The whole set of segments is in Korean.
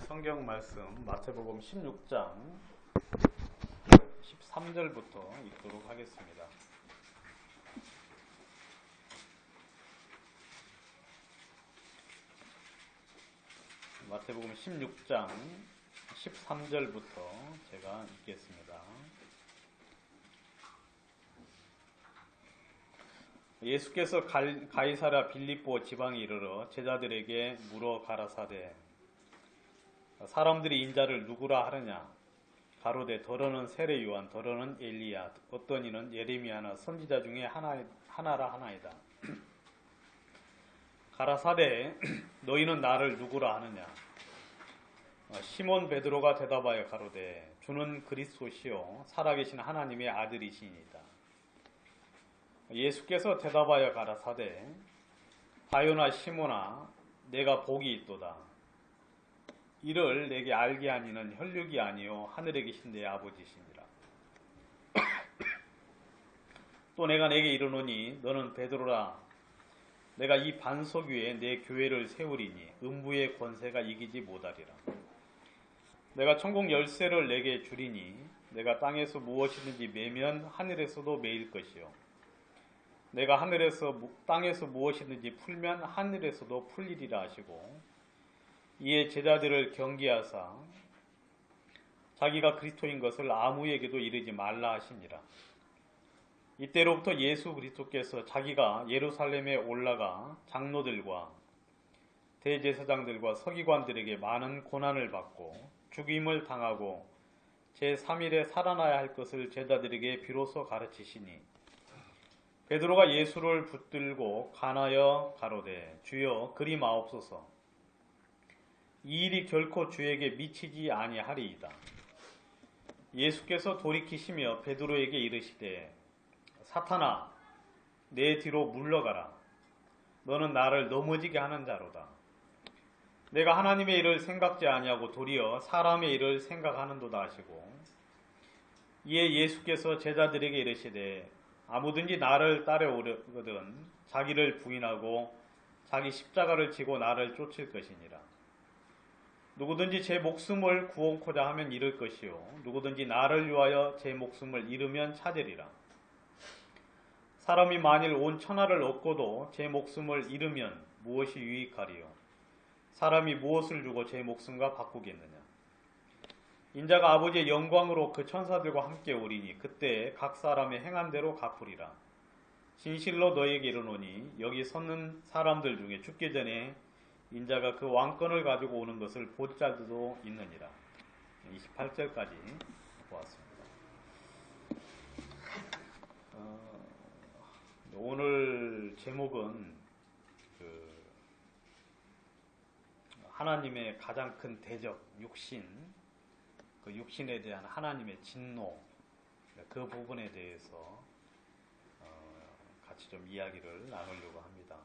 성경 말씀 마태복음 16장 13절부터 읽도록 하겠습니다. 마태복음 16장 13절부터 제가 읽겠습니다. 예수께서 가이사랴 빌립보 지방에 이르러 제자들에게 물어 가라사대 사람들이 인자를 누구라 하느냐 가로되 더러는 세례 요한 더러는 엘리야 어떤 이는 예레미야나 선지자 중에 하나라 하나이다. 가라사대 너희는 나를 누구라 하느냐 시몬 베드로가 대답하여 가로되 주는 그리스도시요 살아계신 하나님의 아들이시니이다. 예수께서 대답하여 가라사대 바요나 시몬아 내가 복이 있도다. 이를 내게 알게 하니는 혈육이 아니요 하늘에 계신 내 아버지시니라. 또 내가 내게 이르노니 너는 베드로라 내가 이 반석 위에 내 교회를 세우리니 음부의 권세가 이기지 못하리라. 내가 천국 열쇠를 내게 주리니 내가 땅에서 무엇이든지 매면 하늘에서도 매일 것이요 내가 땅에서 무엇이든지 풀면 하늘에서도 풀리리라 하시고 이에 제자들을 경계하사 자기가 그리스도인 것을 아무에게도 이르지 말라 하시니라. 이때로부터 예수 그리스도께서 자기가 예루살렘에 올라가 장로들과 대제사장들과 서기관들에게 많은 고난을 받고 죽임을 당하고 제3일에 살아나야 할 것을 제자들에게 비로소 가르치시니 베드로가 예수를 붙들고 간하여 가로되 주여 그리 마옵소서 이 일이 결코 주에게 미치지 아니하리이다. 예수께서 돌이키시며 베드로에게 이르시되 사탄아 내 뒤로 물러가라. 너는 나를 넘어지게 하는 자로다. 내가 하나님의 일을 생각지 아니하고 도리어 사람의 일을 생각하는도다 하시고 이에 예수께서 제자들에게 이르시되 아무든지 나를 따라오려거든 자기를 부인하고 자기 십자가를 지고 나를 쫓을 것이니라. 누구든지 제 목숨을 구원코자 하면 잃을 것이요 누구든지 나를 위하여 제 목숨을 잃으면 찾으리라. 사람이 만일 온 천하를 얻고도 제 목숨을 잃으면 무엇이 유익하리요 사람이 무엇을 주고 제 목숨과 바꾸겠느냐. 인자가 아버지의 영광으로 그 천사들과 함께 오리니 그때 각 사람의 행한 대로 갚으리라. 진실로 너희에게 이르노니 여기 섰는 사람들 중에 죽기 전에 인자가 그 왕권을 가지고 오는 것을 볼 자들도 있느니라. 28절까지 보았습니다. 오늘 제목은 하나님의 가장 큰 대적 육신, 그 육신에 대한 하나님의 진노 그 부분에 대해서 같이 좀 이야기를 나누려고 합니다.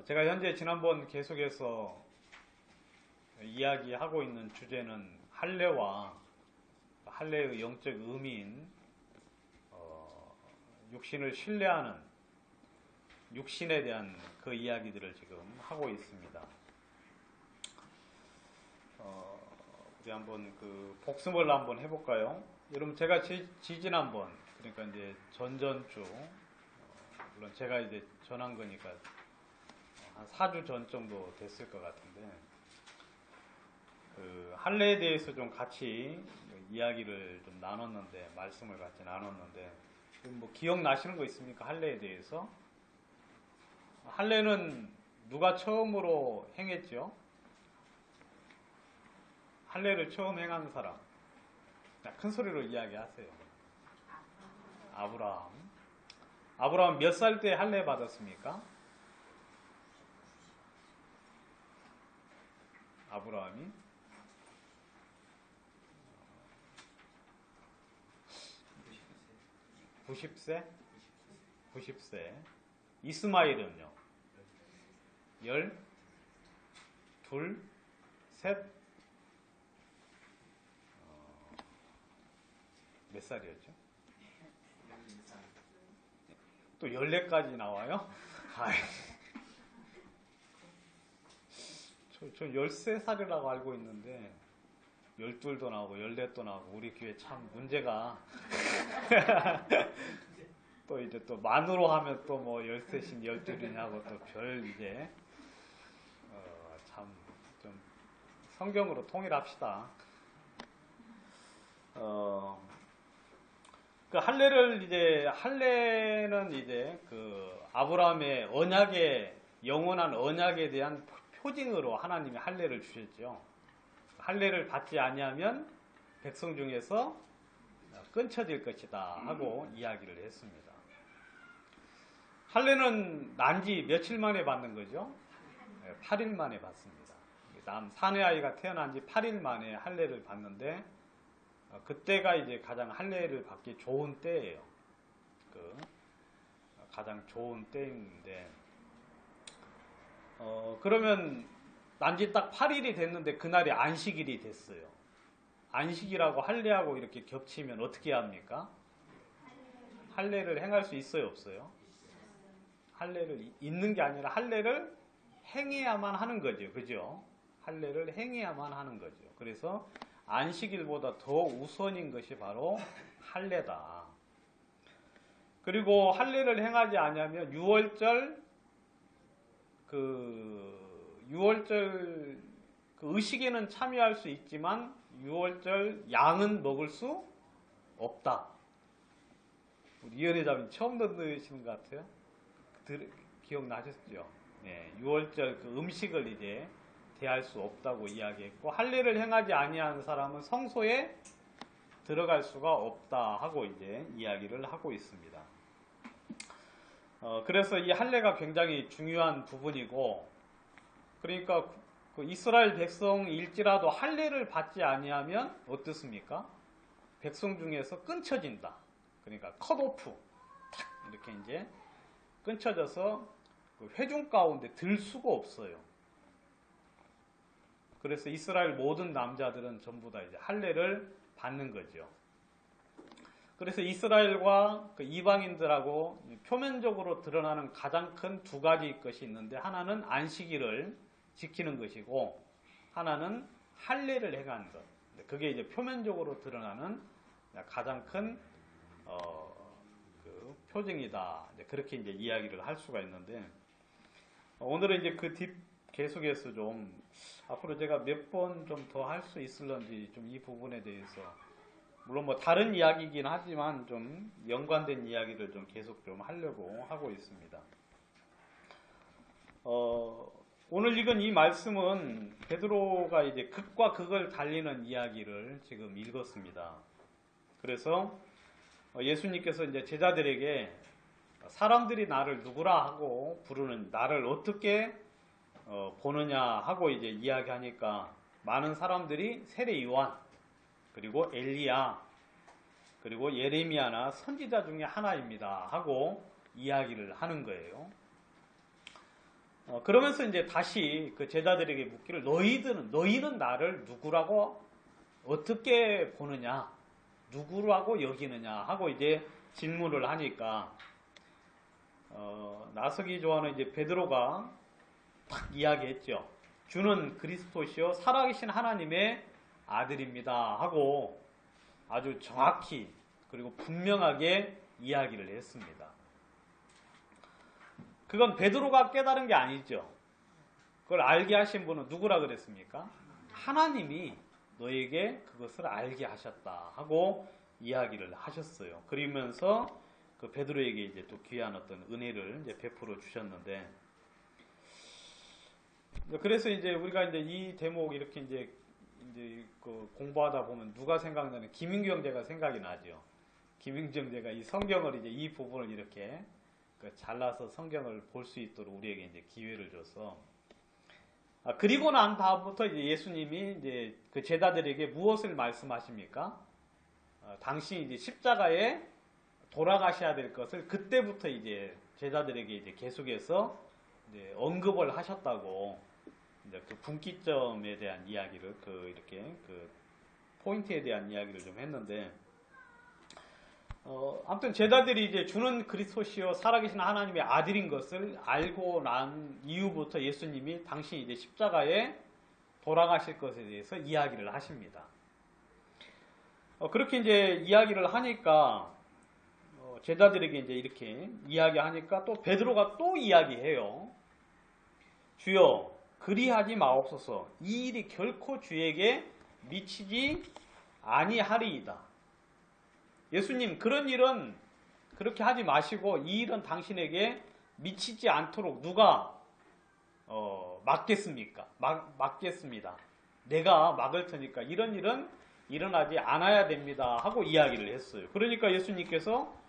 제가 현재 지난번 계속해서 이야기하고 있는 주제는 할례와 할례의 영적 의미인 육신을 신뢰하는 육신에 대한 그 이야기들을 지금 하고 있습니다. 우리 한번 그 복습을 한번 해볼까요? 여러분 제가 지지난번 그러니까 이제 전전주 물론 제가 이제 전한 거니까 한 4주 전 정도 됐을 것 같은데 그 할례에 대해서 좀 같이 이야기를 좀 나눴는데 말씀을 같이 나눴는데 뭐 기억나시는 거 있습니까? 할례에 대해서 할례는 누가 처음으로 행했죠? 할례를 처음 행한 사람 큰 소리로 이야기하세요. 아브라함 몇 살 때 할례 받았습니까? 아브라함이 90세 이스마일은요? 12, 셋 몇 살이었죠? 또 14까지 나와요? 저 13살이라고 알고 있는데 12도 나오고 14도 나오고 우리 교회 참 문제가 또 이제 또 만으로 하면 또 뭐 13신 12이냐고 또 별 이제 참 좀 성경으로 통일합시다. 그 할례는 이제 그 아브라함의 언약의 영원한 언약에 대한 표징으로 하나님이 할례를 주셨죠. 할례를 받지 아니하면 백성 중에서 끊쳐질 것이다 하고 이야기를 했습니다. 할례는 난지 며칠 만에 받는 거죠? 8일 만에 받습니다. 사내 아이가 태어난 지 8일 만에 할례를 받는데 그때가 이제 가장 할례를 받기 좋은 때예요. 가장 좋은 때인데 그러면 난지 딱 8일이 됐는데 그날이 안식일이 됐어요. 안식일하고 할례하고 이렇게 겹치면 어떻게 합니까? 할례를 행할 수 있어요, 없어요? 할례를 있는 게 아니라 할례를 행해야만 하는 거죠. 그죠? 할례를 행해야만 하는 거죠. 그래서 안식일보다 더 우선인 것이 바로 할례다. 그리고 할례를 행하지 않으면 유월절 의식에는 참여할 수 있지만 유월절 양은 먹을 수 없다. 우리 이현혜자님 처음 듣시는 것 같아요. 기억나셨죠? 네, 유월절 그 음식을 이제 대할 수 없다고 이야기했고 할례를 행하지 아니한 사람은 성소에 들어갈 수가 없다 하고 이제 이야기를 하고 있습니다. 그래서 이 할례가 굉장히 중요한 부분이고, 그러니까 그 이스라엘 백성일지라도 할례를 받지 아니하면 어떻습니까? 백성 중에서 끊쳐진다. 그러니까 컷오프, 탁 이렇게 이제 끊쳐져서 그 회중 가운데 들 수가 없어요. 그래서 이스라엘 모든 남자들은 전부 다 이제 할례를 받는 거죠. 그래서 이스라엘과 그 이방인들하고 표면적으로 드러나는 가장 큰 두 가지 것이 있는데, 하나는 안식일을 지키는 것이고 하나는 할례를 행하는 것. 그게 이제 표면적으로 드러나는 가장 큰 그 표징이다. 그렇게 이제 이야기를 할 수가 있는데, 오늘은 이제 그 계속해서 좀 앞으로 제가 몇 번 좀 더 할 수 있을런지 좀 이 부분에 대해서, 물론 뭐 다른 이야기이긴 하지만 좀 연관된 이야기를 좀 계속 좀 하려고 하고 있습니다. 오늘 읽은 이 말씀은 베드로가 이제 극과 극을 달리는 이야기를 지금 읽었습니다. 그래서 예수님께서 이제 제자들에게 사람들이 나를 누구라 하고 부르는, 나를 어떻게 보느냐 하고 이제 이야기하니까 많은 사람들이 세례 요한, 그리고 엘리야, 그리고 예레미야나 선지자 중에 하나입니다 하고 이야기를 하는 거예요. 그러면서 이제 다시 그 제자들에게 묻기를, 너희는 나를 누구라고 어떻게 보느냐, 누구라고 여기느냐 하고 이제 질문을 하니까 나서기 좋아하는 이제 베드로가 딱 이야기했죠. 주는 그리스도시요 살아계신 하나님의 아들입니다 하고 아주 정확히 그리고 분명하게 이야기를 했습니다. 그건 베드로가 깨달은 게 아니죠. 그걸 알게 하신 분은 누구라 그랬습니까? 하나님이 너에게 그것을 알게 하셨다 하고 이야기를 하셨어요. 그러면서 그 베드로에게 이제 또 귀한 어떤 은혜를 이제 베풀어 주셨는데, 그래서 이제 우리가 이제 이 대목 이렇게 이제 그 공부하다 보면 누가 생각나는, 김인규 형제가 생각이 나죠. 김인규 형제가 이 성경을 이제 이 부분을 이렇게 잘라서 성경을 볼 수 있도록 우리에게 이제 기회를 줘서, 그리고 난 다음부터 이제 예수님이 이제 그 제자들에게 무엇을 말씀하십니까? 당신이 이제 십자가에 돌아가셔야 될 것을 그때부터 이제 제자들에게 이제 계속해서 이제 언급을 하셨다고, 이제 그 분기점에 대한 이야기를 이렇게 포인트에 대한 이야기를 좀 했는데, 아무튼 제자들이 이제 주는 그리스도시요 살아계신 하나님의 아들인 것을 알고 난 이후부터 예수님이 당신이 이제 십자가에 돌아가실 것에 대해서 이야기를 하십니다. 그렇게 이제 이야기를 하니까 제자들에게 이제 이렇게 이야기하니까 또 베드로가 또 이야기해요. 주여 그리하지 마옵소서. 이 일이 결코 주에게 미치지 아니하리이다. 예수님 그런 일은 그렇게 하지 마시고 이 일은 당신에게 미치지 않도록 누가 막겠습니까? 막겠습니다. 내가 막을 테니까 이런 일은 일어나지 않아야 됩니다 하고 이야기를 했어요. 그러니까 예수님께서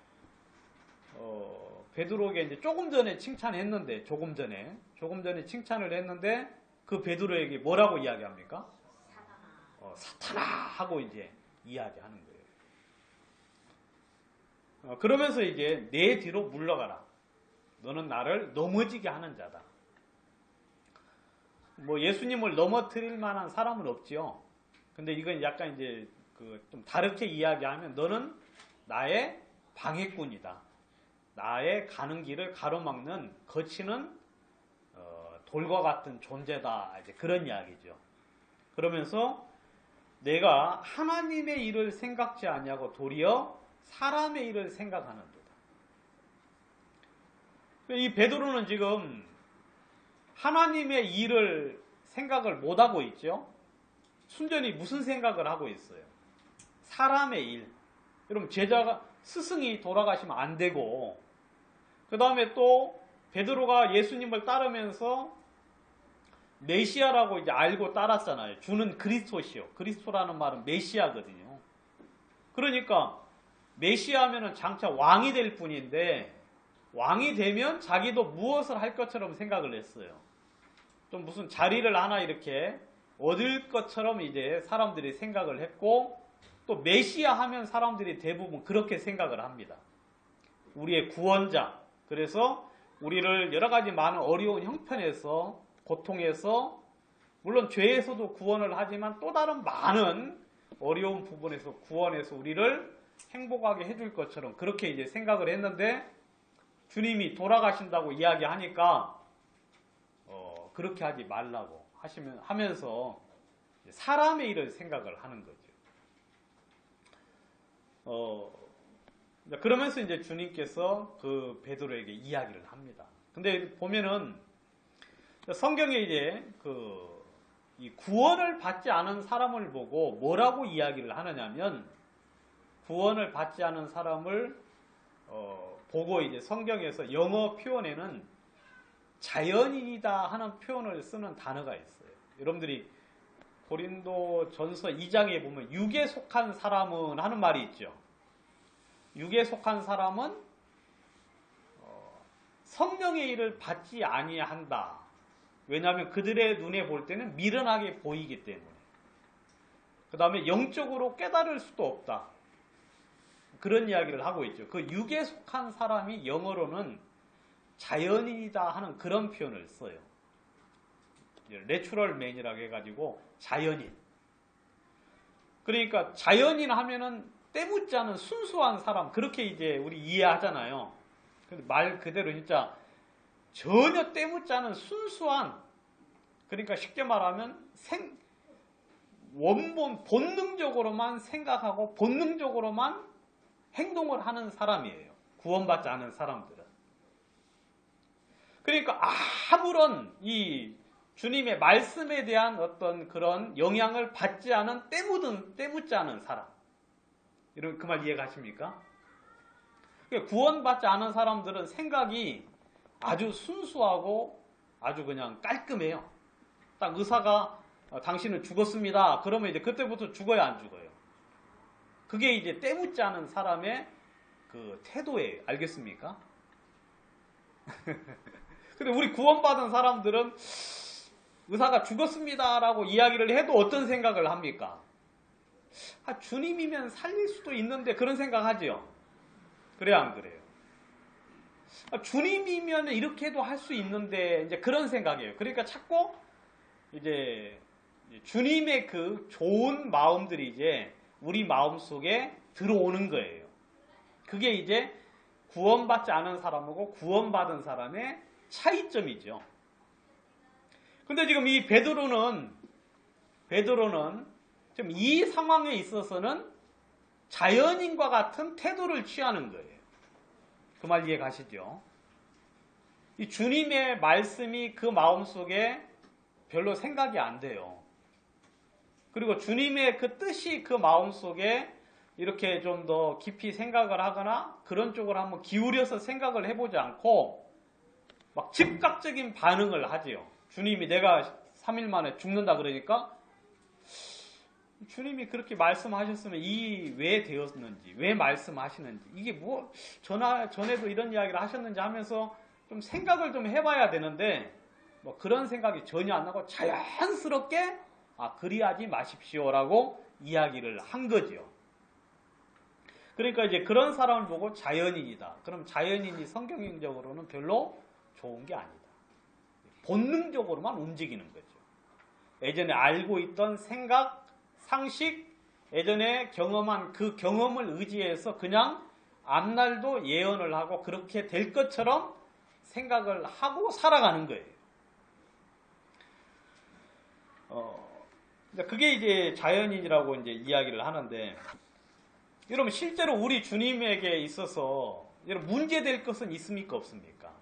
베드로에게 이제 조금 전에 칭찬했는데 조금 전에 칭찬을 했는데 그 베드로에게 뭐라고 이야기합니까? 사탄아 하고 이제 이야기하는 거예요. 그러면서 이제 내 뒤로 물러가라. 너는 나를 넘어지게 하는 자다. 뭐 예수님을 넘어뜨릴 만한 사람은 없지요. 근데 이건 약간 이제 좀 다르게 이야기하면 너는 나의 방해꾼이다. 나의 가는 길을 가로막는 거치는 돌과 같은 존재다. 이제 그런 이야기죠. 그러면서 내가 하나님의 일을 생각지 아니하고 도리어 사람의 일을 생각하는도다. 이 베드로는 지금 하나님의 일을 생각을 못하고 있죠. 순전히 무슨 생각을 하고 있어요? 사람의 일. 여러분 제자가 스승이 돌아가시면 안 되고 그 다음에 또 베드로가 예수님을 따르면서 메시아라고 이제 알고 따랐잖아요. 주는 그리스도시요. 그리스도라는 말은 메시아거든요. 그러니까 메시아면은 장차 왕이 될 뿐인데 왕이 되면 자기도 무엇을 할 것처럼 생각을 했어요. 좀 무슨 자리를 하나 이렇게 얻을 것처럼 이제 사람들이 생각을 했고 또 메시아 하면 사람들이 대부분 그렇게 생각을 합니다. 우리의 구원자. 그래서 우리를 여러 가지 많은 어려운 형편에서 고통에서 물론 죄에서도 구원을 하지만 또 다른 많은 어려운 부분에서 구원해서 우리를 행복하게 해줄 것처럼 그렇게 이제 생각을 했는데 주님이 돌아가신다고 이야기하니까 그렇게 하지 말라고 하면서 사람의 일을 생각을 하는 거죠. 그러면서 이제 주님께서 그 베드로에게 이야기를 합니다. 근데 보면은 성경에 이제 이 구원을 받지 않은 사람을 보고 뭐라고 이야기를 하느냐면 구원을 받지 않은 사람을 보고 이제 성경에서 영어 표현에는 자연인이다 하는 표현을 쓰는 단어가 있어요. 여러분들이 고린도 전서 2장에 보면 육에 속한 사람은 하는 말이 있죠. 육에 속한 사람은 성령의 일을 받지 아니한다. 왜냐하면 그들의 눈에 볼 때는 미련하게 보이기 때문에. 그 다음에 영적으로 깨달을 수도 없다. 그런 이야기를 하고 있죠. 그 육에 속한 사람이 영어로는 자연인이다 하는 그런 표현을 써요. 내추럴 맨이라고 해가지고 자연인. 그러니까 자연인 하면은 때묻지 않은 순수한 사람 그렇게 이제 우리 이해하잖아요. 근데 말 그대로 진짜 전혀 때묻지 않은 순수한 그러니까 쉽게 말하면 원본 본능적으로만 생각하고 본능적으로만 행동을 하는 사람이에요. 구원받지 않은 사람들은. 그러니까 아무런 이 주님의 말씀에 대한 어떤 그런 영향을 받지 않은 때묻지 않은 사람. 여러분 그 말 이해가십니까? 구원받지 않은 사람들은 생각이 아주 순수하고 아주 그냥 깔끔해요. 딱 의사가 당신은 죽었습니다. 그러면 이제 그때부터 죽어야 안 죽어요. 그게 이제 때묻지 않은 사람의 그 태도예요. 알겠습니까? 근데 우리 구원받은 사람들은 의사가 죽었습니다라고 이야기를 해도 어떤 생각을 합니까? 주님이면 살릴 수도 있는데 그런 생각하지요. 그래야 안 그래요? 주님이면 이렇게 해도 할 수 있는데 이제 그런 생각이에요. 그러니까 자꾸 이제 주님의 그 좋은 마음들이 이제 우리 마음 속에 들어오는 거예요. 그게 이제 구원받지 않은 사람하고 구원받은 사람의 차이점이죠. 근데 지금 이 베드로는 베드로는 좀 이 상황에 있어서는 자연인과 같은 태도를 취하는 거예요. 그 말 이해 가시죠? 이 주님의 말씀이 그 마음속에 별로 생각이 안 돼요. 그리고 주님의 그 뜻이 그 마음속에 이렇게 좀 더 깊이 생각을 하거나 그런 쪽으로 한번 기울여서 생각을 해보지 않고 막 즉각적인 반응을 하지요. 주님이 내가 3일 만에 죽는다 그러니까 주님이 그렇게 말씀하셨으면 이 왜 되었는지, 왜 말씀하시는지, 이게 뭐 전에도 이런 이야기를 하셨는지 하면서 좀 생각을 좀 해봐야 되는데 뭐 그런 생각이 전혀 안 나고 자연스럽게 그리하지 마십시오라고 이야기를 한 거지요. 그러니까 이제 그런 사람을 보고 자연인이다. 그럼 자연인이 성경적으로는 별로 좋은 게 아니다. 본능적으로만 움직이는 거죠. 예전에 알고 있던 생각, 상식, 예전에 경험한 그 경험을 의지해서 그냥 앞날도 예언을 하고 그렇게 될 것처럼 생각을 하고 살아가는 거예요. 그게 이제 자연인이라고 이제 이야기를 하는데, 여러분 실제로 우리 주님에게 있어서 여러분 문제될 것은 있습니까 없습니까?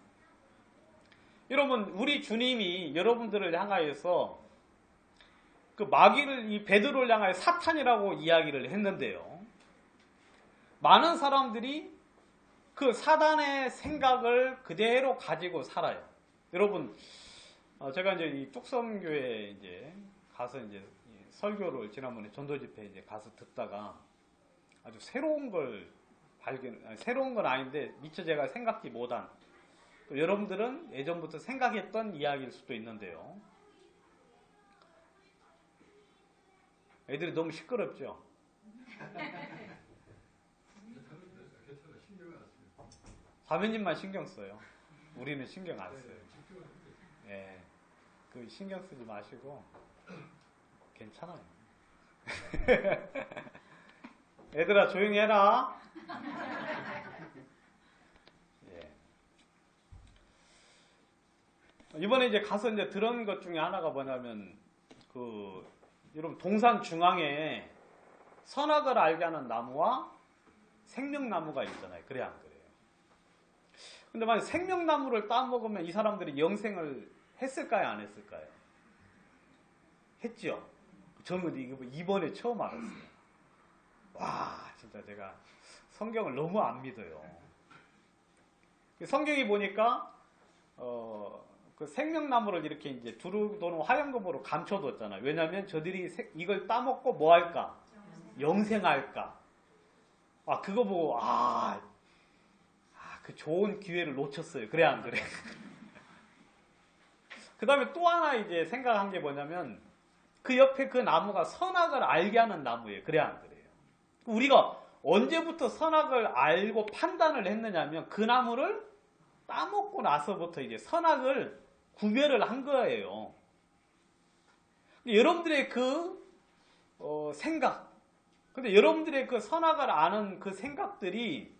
여러분 우리 주님이 여러분들을 향하여서 그 마귀를 이 베드로를 향하여 사탄이라고 이야기를 했는데요. 많은 사람들이 그 사단의 생각을 그대로 가지고 살아요. 여러분 제가 이제 이 뚝섬교회에 이제 가서 이제 설교를 지난번에 전도 집회 이제 가서 듣다가 아주 새로운 걸 새로운 건 아닌데 미처 제가 생각지 못한, 또 여러분들은 예전부터 생각했던 이야기일 수도 있는데요. 애들이 너무 시끄럽죠? 사모님만 신경 써요. 우리는 신경 안 써요. 예, 그 신경 쓰지 마시고 괜찮아요. 얘들아 조용히 해라. 예. 이번에 이제 가서 이제 들은 것 중에 하나가 뭐냐면 여러분 동산 중앙에 선악을 알게 하는 나무와 생명나무가 있잖아요. 그래 안 그래요? 근데 만약 생명나무를 따먹으면 이 사람들이 영생을 했을까요? 안 했을까요? 했죠. 저는 이번에 처음 알았어요. 와, 진짜 제가 성경을 너무 안 믿어요. 성경이 보니까 그 생명나무를 이렇게 이제 두루 또는 화염금으로 감춰뒀잖아요. 왜냐하면 저들이 이걸 따먹고 뭐 할까? 영생할까? 그거 보고 그 좋은 기회를 놓쳤어요. 그래 안 그래? 그 다음에 또 하나 이제 생각한 게 뭐냐면 그 옆에 그 나무가 선악을 알게 하는 나무예요. 그래 안 그래요? 우리가 언제부터 선악을 알고 판단을 했느냐면 그 나무를 따먹고 나서부터 이제 선악을 구별을 한 거예요. 여러분들의 그 생각, 근데 여러분들의 그 선악을 아는 그 생각들이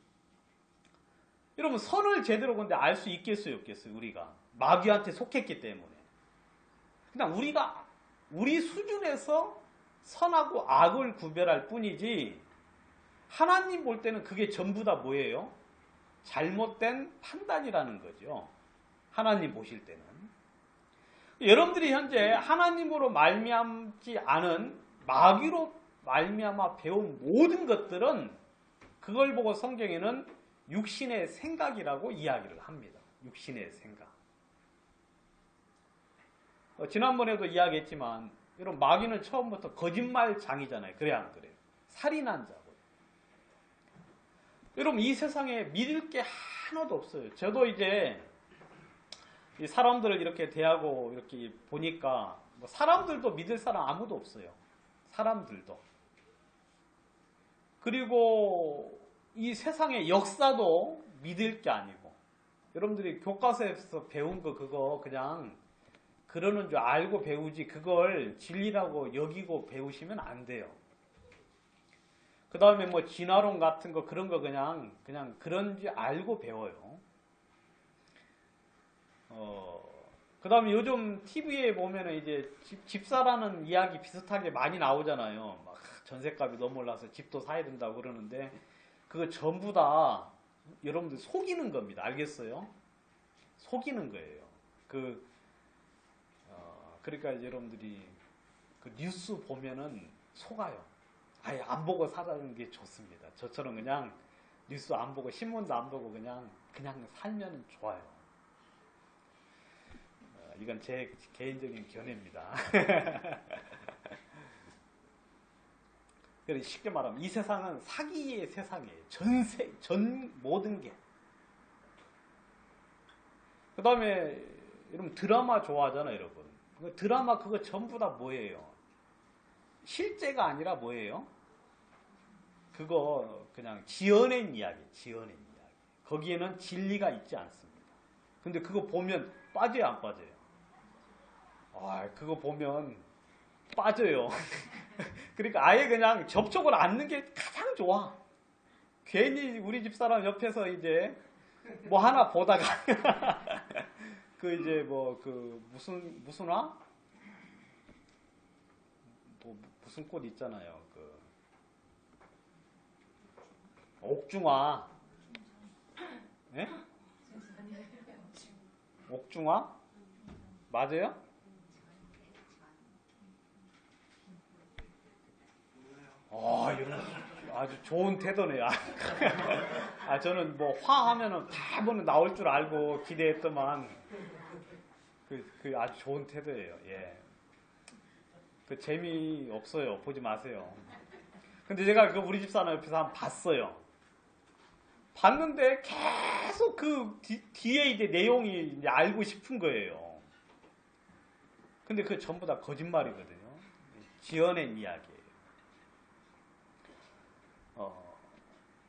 여러분 선을 제대로 근데 알 수 있겠어요, 없겠어요? 우리가 마귀한테 속했기 때문에. 그냥 우리 수준에서 선하고 악을 구별할 뿐이지 하나님 볼 때는 그게 전부 다 뭐예요? 잘못된 판단이라는 거죠. 하나님 보실 때는. 여러분들이 현재 하나님으로 말미암지 않은 마귀로 말미암아 배운 모든 것들은 그걸 보고 성경에는 육신의 생각이라고 이야기를 합니다. 육신의 생각. 지난번에도 이야기했지만 여러분 마귀는 처음부터 거짓말장이잖아요. 그래 안 그래요? 살인한 자고. 여러분 이 세상에 믿을 게 하나도 없어요. 저도 이제 이 사람들을 이렇게 대하고 이렇게 보니까 뭐 사람들도 믿을 사람 아무도 없어요. 사람들도. 그리고 이 세상의 역사도 믿을 게 아니고, 여러분들이 교과서에서 배운 거 그거 그냥 그러는 줄 알고 배우지 그걸 진리라고 여기고 배우시면 안 돼요. 그 다음에 뭐 진화론 같은 거 그런 거 그냥 그런 줄 알고 배워요. 그 다음에 요즘 TV에 보면은 이제 집사라는 이야기 비슷하게 많이 나오잖아요. 막 전셋값이 너무 올라서 집도 사야 된다고 그러는데, 그거 전부 다 여러분들 속이는 겁니다. 알겠어요? 속이는 거예요. 그러니까 이제 여러분들이 그 뉴스 보면은 속아요. 아예 안 보고 살아가는 게 좋습니다. 저처럼 그냥 뉴스 안 보고 신문도 안 보고 그냥 살면 좋아요. 이건 제 개인적인 견해입니다. 쉽게 말하면 이 세상은 사기의 세상이에요. 전 모든 게. 그 다음에 여러분 드라마 좋아하잖아요, 여러분. 드라마 그거 전부 다 뭐예요? 실제가 아니라 뭐예요? 그거 그냥 지어낸 이야기. 거기에는 진리가 있지 않습니다. 근데 그거 보면 빠져요, 안 빠져요? 그거 보면 빠져요. 그러니까 아예 그냥 접촉을 않는 게 가장 좋아. 괜히 우리 집사람 옆에서 이제 뭐 하나 보다가 그 이제 무슨 화? 무슨 꽃 있잖아요. 옥중화. 예? 옥중화? 맞아요? 이런 아주 좋은 태도네요. 저는 뭐 화하면은 다 나올 줄 알고 기대했더만 그 아주 좋은 태도예요. 예. 그 재미 없어요. 보지 마세요. 근데 제가 우리 집사람 옆에서 한번 봤어요. 봤는데 계속 그 뒤에 이제 내용이 이제 알고 싶은 거예요. 근데 그 전부 다 거짓말이거든요. 지어낸 이야기예요.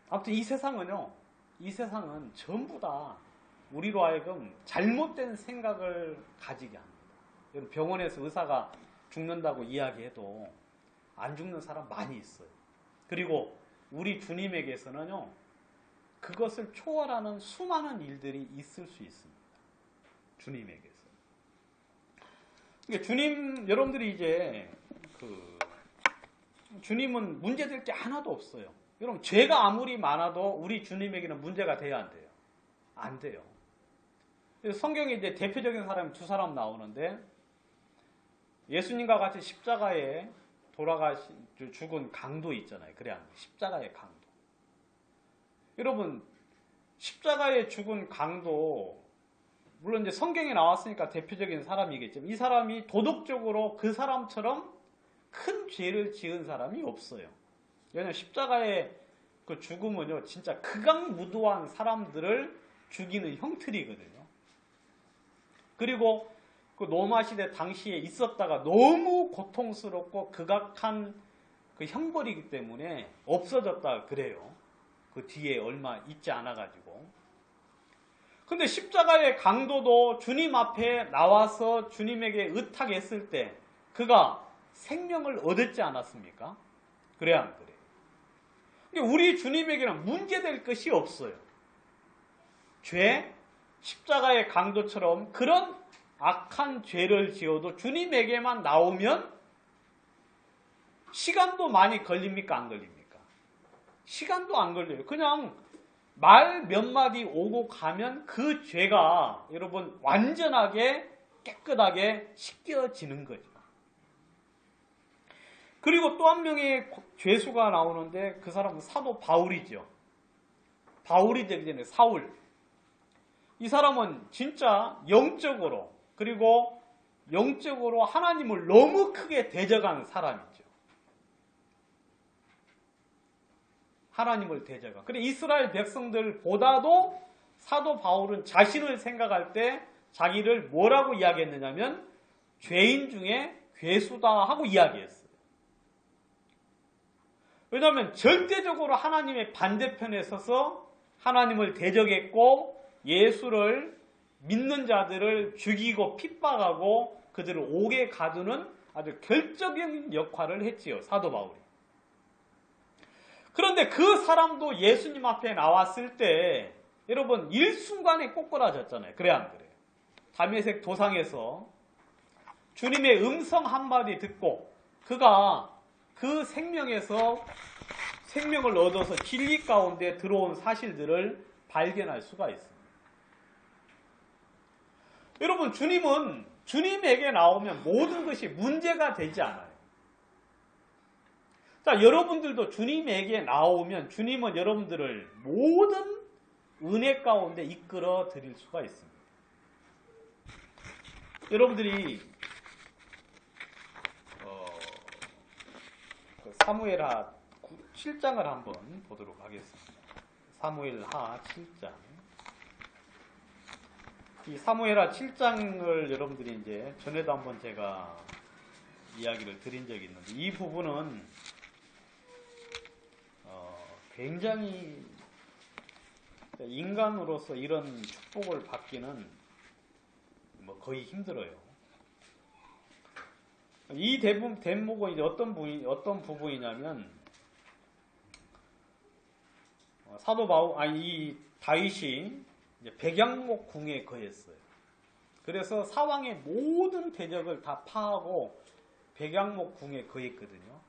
아무튼 이 세상은 전부 다 우리로 하여금 잘못된 생각을 가지게 합니다. 병원에서 의사가 죽는다고 이야기해도 안 죽는 사람 많이 있어요. 그리고 우리 주님에게서는요, 그것을 초월하는 수많은 일들이 있을 수 있습니다. 주님에게서. 그러니까 여러분들이 이제 주님은 문제될 게 하나도 없어요. 여러분, 죄가 아무리 많아도 우리 주님에게는 문제가 돼야 안 돼요? 안 돼요. 성경에 이제 대표적인 사람이 두 사람 나오는데, 예수님과 같이 십자가에 죽은 강도 있잖아요. 그래, 십자가의 강도. 여러분, 십자가에 죽은 강도, 물론 이제 성경에 나왔으니까 대표적인 사람이겠지만, 이 사람이 도덕적으로 그 사람처럼 큰 죄를 지은 사람이 없어요. 왜냐하면 십자가의 그 죽음은요, 진짜 극악무도한 사람들을 죽이는 형틀이거든요. 그리고 그 로마 시대 당시에 있었다가 너무 고통스럽고 극악한 그 형벌이기 때문에 없어졌다 그래요. 그 뒤에 얼마 있지 않아가지고. 근데 십자가의 강도도 주님 앞에 나와서 주님에게 의탁했을 때 그가 생명을 얻었지 않았습니까? 그래, 안 그래요? 근데 우리 주님에게는 문제될 것이 없어요. 십자가의 강도처럼 그런 악한 죄를 지어도 주님에게만 나오면 시간도 많이 걸립니까? 안 걸립니까? 시간도 안 걸려요. 그냥 말 몇 마디 오고 가면 그 죄가 여러분 완전하게 깨끗하게 씻겨지는 거죠. 그리고 또 한 명의 죄수가 나오는데 그 사람은 사도 바울이죠. 바울이 되기 전에 사울. 이 사람은 진짜 영적으로 그리고 영적으로 하나님을 너무 크게 대적한 사람이죠. 하나님을 대적한. 그래 이스라엘 백성들보다도 사도 바울은 자신을 생각할 때 자기를 뭐라고 이야기했느냐면 죄인 중에 괴수다 하고 이야기했어요. 왜냐하면 절대적으로 하나님의 반대편에 서서 하나님을 대적했고 예수를 믿는 자들을 죽이고 핍박하고 그들을 옥에 가두는 아주 결정적인 역할을 했지요. 사도 바울이. 그런데 그 사람도 예수님 앞에 나왔을 때 여러분 일순간에 꼬꾸라졌잖아요. 그래 안 그래요? 다메섹 도상에서 주님의 음성 한마디 듣고 그가 그 생명에서 생명을 얻어서 진리 가운데 들어온 사실들을 발견할 수가 있습니다. 여러분, 주님은 주님에게 나오면 모든 것이 문제가 되지 않아요. 자, 여러분들도 주님에게 나오면 주님은 여러분들을 모든 은혜 가운데 이끌어 드릴 수가 있습니다. 여러분들이 사무엘하 7장을 한번 보도록 하겠습니다. 사무엘하 7장. 이 사무엘하 7장을 여러분들이 이제 전에도 한번 제가 이야기를 드린 적이 있는데 이 부분은 굉장히 인간으로서 이런 축복을 받기는 뭐 거의 힘들어요. 이 대목은 이제 어떤 부분이냐면 이 다윗이 이제 백양목 궁에 거했어요. 그래서 사왕의 모든 대적을 다 파하고 백양목 궁에 거했거든요.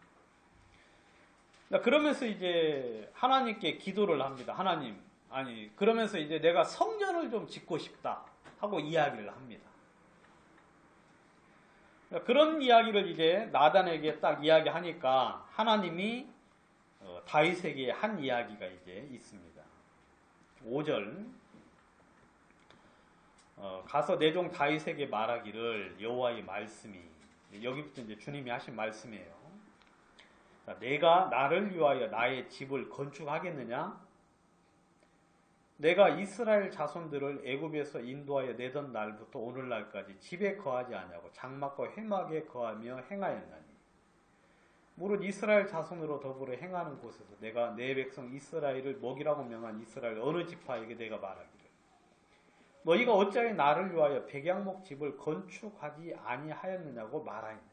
그러면서 이제 하나님께 기도를 합니다. 그러면서 이제 내가 성전을 좀 짓고 싶다 하고 이야기를 합니다. 그런 이야기를 이제 나단에게 딱 이야기하니까 하나님이 다윗에게 한 이야기가 이제 있습니다. 5절 가서 내 종 다윗에게 말하기를 여호와의 말씀이 여기부터 이제 주님이 하신 말씀이에요. 내가 나를 위하여 나의 집을 건축하겠느냐? 내가 이스라엘 자손들을 애굽에서 인도하여 내던 날부터 오늘날까지 집에 거하지 아니하고 장막과 회막에 거하며 행하였나니 무릇 이스라엘 자손으로 더불어 행하는 곳에서 내가 내 백성 이스라엘을 먹이라고 명한 이스라엘 어느 지파에게 내가 말하기를 너희가 어찌하여 나를 위하여 백양목 집을 건축하지 아니하였느냐고 말하였느냐.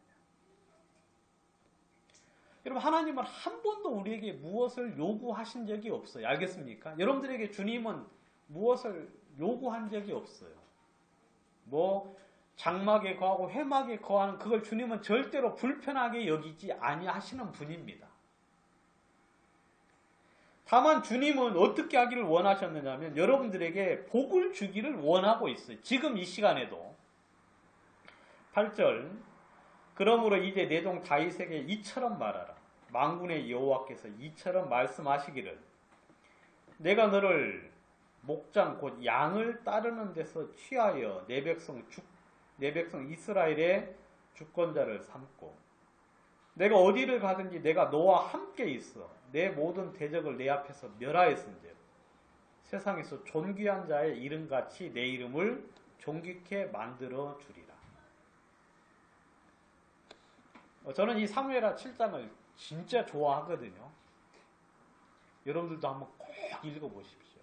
여러분, 하나님은 한 번도 우리에게 무엇을 요구하신 적이 없어요. 알겠습니까? 여러분들에게 주님은 무엇을 요구한 적이 없어요. 뭐 장막에 거하고 회막에 거하는 그걸 주님은 절대로 불편하게 여기지 아니하시는 분입니다. 다만 주님은 어떻게 하기를 원하셨느냐면 여러분들에게 복을 주기를 원하고 있어요. 지금 이 시간에도. 8절 그러므로 이제 내 종 다윗에게 이처럼 말하라. 만군의 여호와께서 이처럼 말씀하시기를 내가 너를 목장 곧 양을 따르는 데서 취하여 내 백성 이스라엘의 주권자를 삼고 내가 어디를 가든지 내가 너와 함께 있어 내 모든 대적을 내 앞에서 멸하였은즉 세상에서 존귀한 자의 이름같이 내 이름을 존귀케 만들어 주리라. 저는 이 사무엘하 7장을 진짜 좋아하거든요. 여러분들도 한번 꼭 읽어보십시오.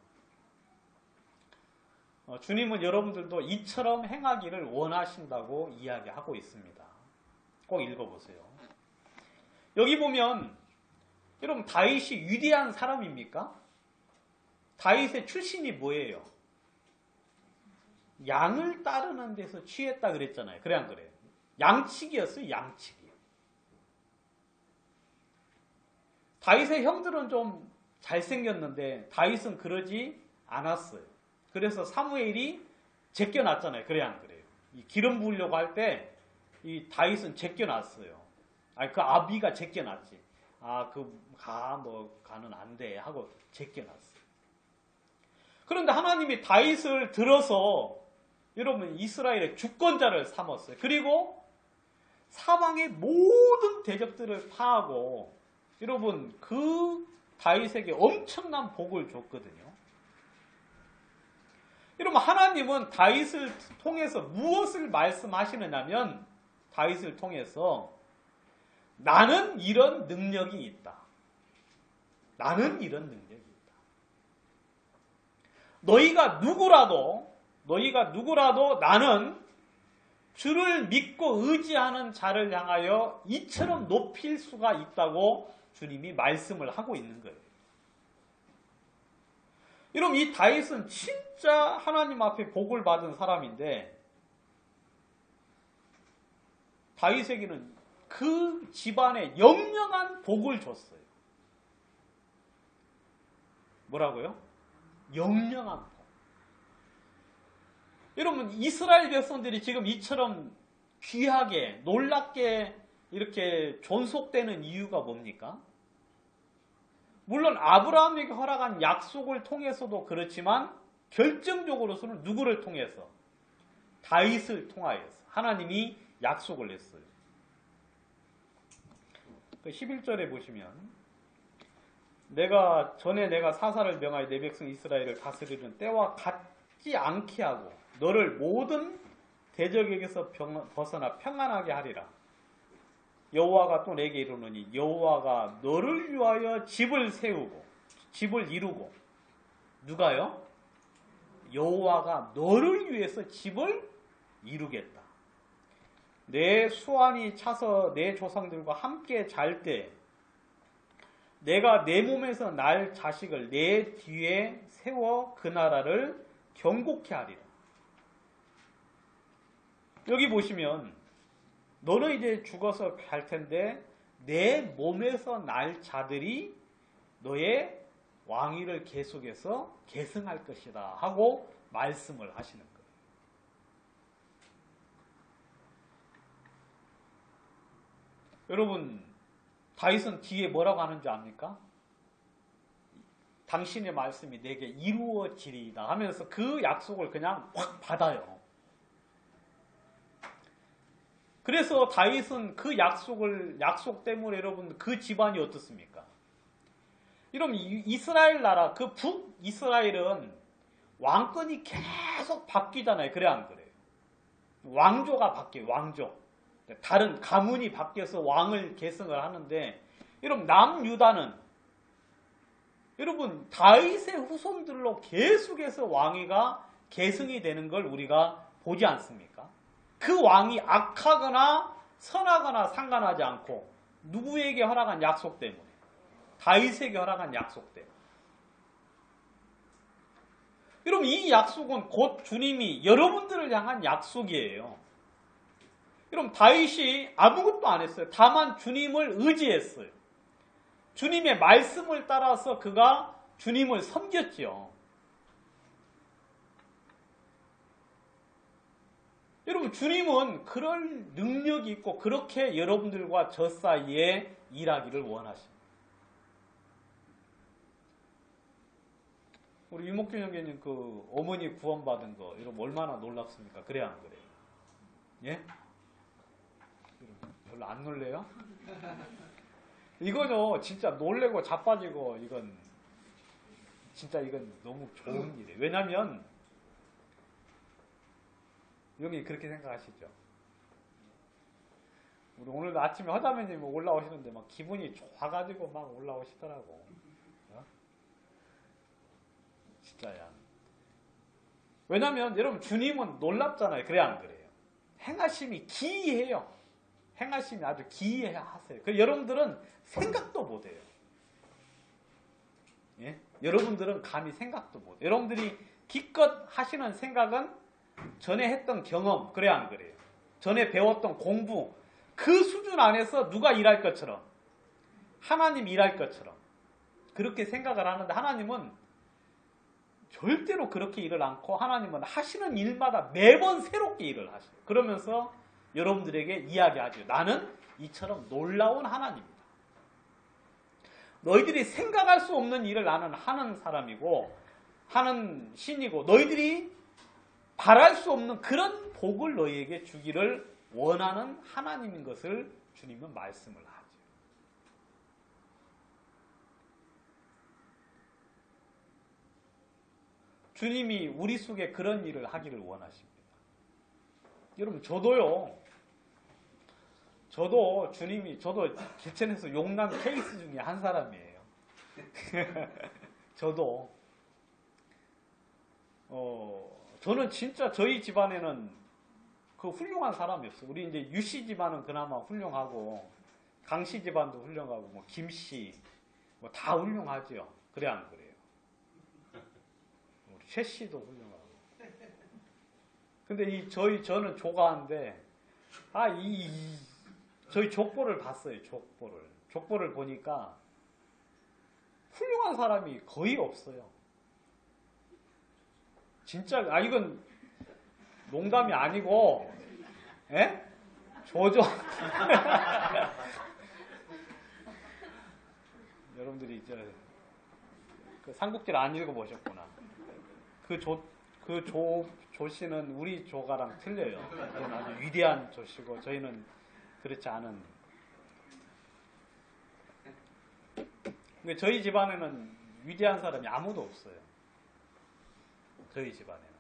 주님은 여러분들도 이처럼 행하기를 원하신다고 이야기하고 있습니다. 꼭 읽어보세요. 여기 보면 여러분 다윗이 위대한 사람입니까? 다윗의 출신이 뭐예요? 양을 따르는 데서 취했다 그랬잖아요. 그래 안 그래요? 양치기였어요. 양치기. 다윗의 형들은 좀 잘생겼는데 다윗은 그러지 않았어요. 그래서 사무엘이 제껴놨잖아요. 그래 안 그래요? 이 기름 부으려고 할 때 이 다윗은 제껴놨어요. 그 아비가 제껴놨지. 가는 안 돼 하고 제껴놨어요. 그런데 하나님이 다윗을 들어서 여러분 이스라엘의 주권자를 삼았어요. 그리고 사방의 모든 대적들을 파하고 여러분 그 다윗에게 엄청난 복을 줬거든요. 여러분 하나님은 다윗을 통해서 무엇을 말씀하시느냐면 다윗을 통해서 나는 이런 능력이 있다. 나는 이런 능력이 있다. 너희가 누구라도 나는 주를 믿고 의지하는 자를 향하여 이처럼 높일 수가 있다고 주님이 말씀을 하고 있는 거예요. 여러분 이 다윗은 진짜 하나님 앞에 복을 받은 사람인데 다윗에게는 그 집안에 영영한 복을 줬어요. 뭐라고요? 영영한 복. 여러분, 이스라엘 백성들이 지금 이처럼 귀하게 놀랍게 이렇게 존속되는 이유가 뭡니까? 물론 아브라함에게 허락한 약속을 통해서도 그렇지만 결정적으로서는 누구를 통해서? 다윗을 통하여서 하나님이 약속을 했어요. 11절에 보시면 내가 사사를 명하여 내 백성 이스라엘을 다스리는 때와 같지 않게 하고 너를 모든 대적에게서 벗어나 평안하게 하리라. 여호와가 또 내게 이르노니 여호와가 너를 위하여 집을 세우고 집을 이루고 누가요? 여호와가 너를 위해서 집을 이루겠다. 내 수완이 차서 내 조상들과 함께 잘 때 내가 내 몸에서 날 자식을 내 뒤에 세워 그 나라를 견고케 하리라. 여기 보시면 너는 이제 죽어서 갈 텐데 내 몸에서 날 자들이 너의 왕위를 계속해서 계승할 것이다 하고 말씀을 하시는 거예요. 여러분, 다윗은 뒤에 뭐라고 하는지 압니까? 당신의 말씀이 내게 이루어지리이다 하면서 그 약속을 그냥 확 받아요. 그래서 다윗은 그 약속 때문에 여러분 그 집안이 어떻습니까? 여러분, 이스라엘 나라, 그 북이스라엘은 왕권이 계속 바뀌잖아요. 그래 안 그래요? 왕조가 바뀌어요. 왕조. 다른 가문이 바뀌어서 왕을 계승을 하는데 여러분, 남유다는 여러분 다윗의 후손들로 계속해서 왕위가 계승이 되는 걸 우리가 보지 않습니까? 그 왕이 악하거나 선하거나 상관하지 않고 누구에게 허락한 약속 때문에? 다윗에게 허락한 약속 때문에. 여러분, 이 약속은 곧 주님이 여러분들을 향한 약속이에요. 여러분, 다윗이 아무것도 안 했어요. 다만 주님을 의지했어요. 주님의 말씀을 따라서 그가 주님을 섬겼지요. 여러분, 주님은 그럴 능력이 있고 그렇게 여러분들과 저 사이에 일하기를 원하십니다. 우리 유목균 형제님 그 어머니 구원받은 거 여러분 얼마나 놀랍습니까? 그래 안 그래요? 예? 별로 안 놀래요? 이거죠. 진짜 놀래고 자빠지고 이건 너무 좋은 일이에요. 왜냐면 여기 그렇게 생각하시죠? 우리 오늘 아침에 허자매님 올라오시는데 막 기분이 좋아가지고 막 올라오시더라고. 어? 진짜야. 왜냐면 여러분 주님은 놀랍잖아요. 그래 안 그래요? 행하심이 기이해요. 행하심이 아주 기이하세요. 여러분들은 생각도 못해요. 예? 여러분들은 감히 생각도 못해요. 여러분들이 기껏 하시는 생각은 전에 했던 경험, 그래 안 그래요? 전에 배웠던 공부, 그 수준 안에서 누가 일할 것처럼, 하나님 일할 것처럼 그렇게 생각을 하는데 하나님은 절대로 그렇게 일을 않고 하나님은 하시는 일마다 매번 새롭게 일을 하셔요. 그러면서 여러분들에게 이야기하죠. 나는 이처럼 놀라운 하나님이다. 너희들이 생각할 수 없는 일을 나는 하는 사람이고 하는 신이고 너희들이 바랄 수 없는 그런 복을 너희에게 주기를 원하는 하나님인 것을 주님은 말씀을 하죠. 주님이 우리 속에 그런 일을 하기를 원하십니다. 여러분, 저도 개천에서 용난 케이스 중에 한 사람이에요. 저는 진짜 저희 집안에는 그 훌륭한 사람이 없어요. 우리 이제 유씨 집안은 그나마 훌륭하고 강씨 집안도 훌륭하고 뭐 김씨 뭐 다 훌륭하죠. 그래 안 그래요? 우리 최씨도 훌륭하고. 근데 저는 조가한데 이 저희 족보를 봤어요. 족보를 보니까 훌륭한 사람이 거의 없어요. 진짜 이건 농담이 아니고 조조 여러분들이 이제 그 삼국지를 안 읽어보셨구나. 조 씨는 우리 조가랑 틀려요. 그건 아주 위대한 조씨고 저희는 그렇지 않은. 근데 저희 집안에는 위대한 사람이 아무도 없어요. 저희 집안에는.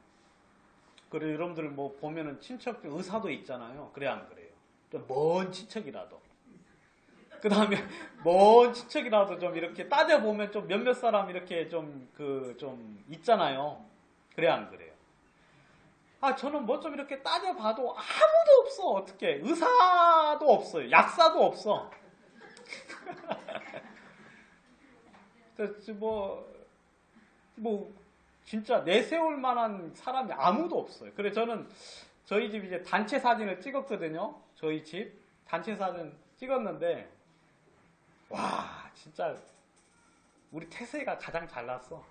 그리고 여러분들 뭐 보면은 친척들 의사도 있잖아요. 그래 안 그래요? 좀 먼 친척이라도. 그 다음에 먼 친척이라도 좀 이렇게 따져보면 좀 몇몇 사람 이렇게 좀 있잖아요. 그래 안 그래요? 저는 뭐 좀 이렇게 따져봐도 아무도 없어. 어떻게? 의사도 없어요. 약사도 없어. 뭐 진짜 내세울 만한 사람이 아무도 없어요. 그래 저는 저희 집 이제 단체 사진을 찍었거든요. 저희 집 단체 사진 찍었는데 와 진짜 우리 태세가 가장 잘났어.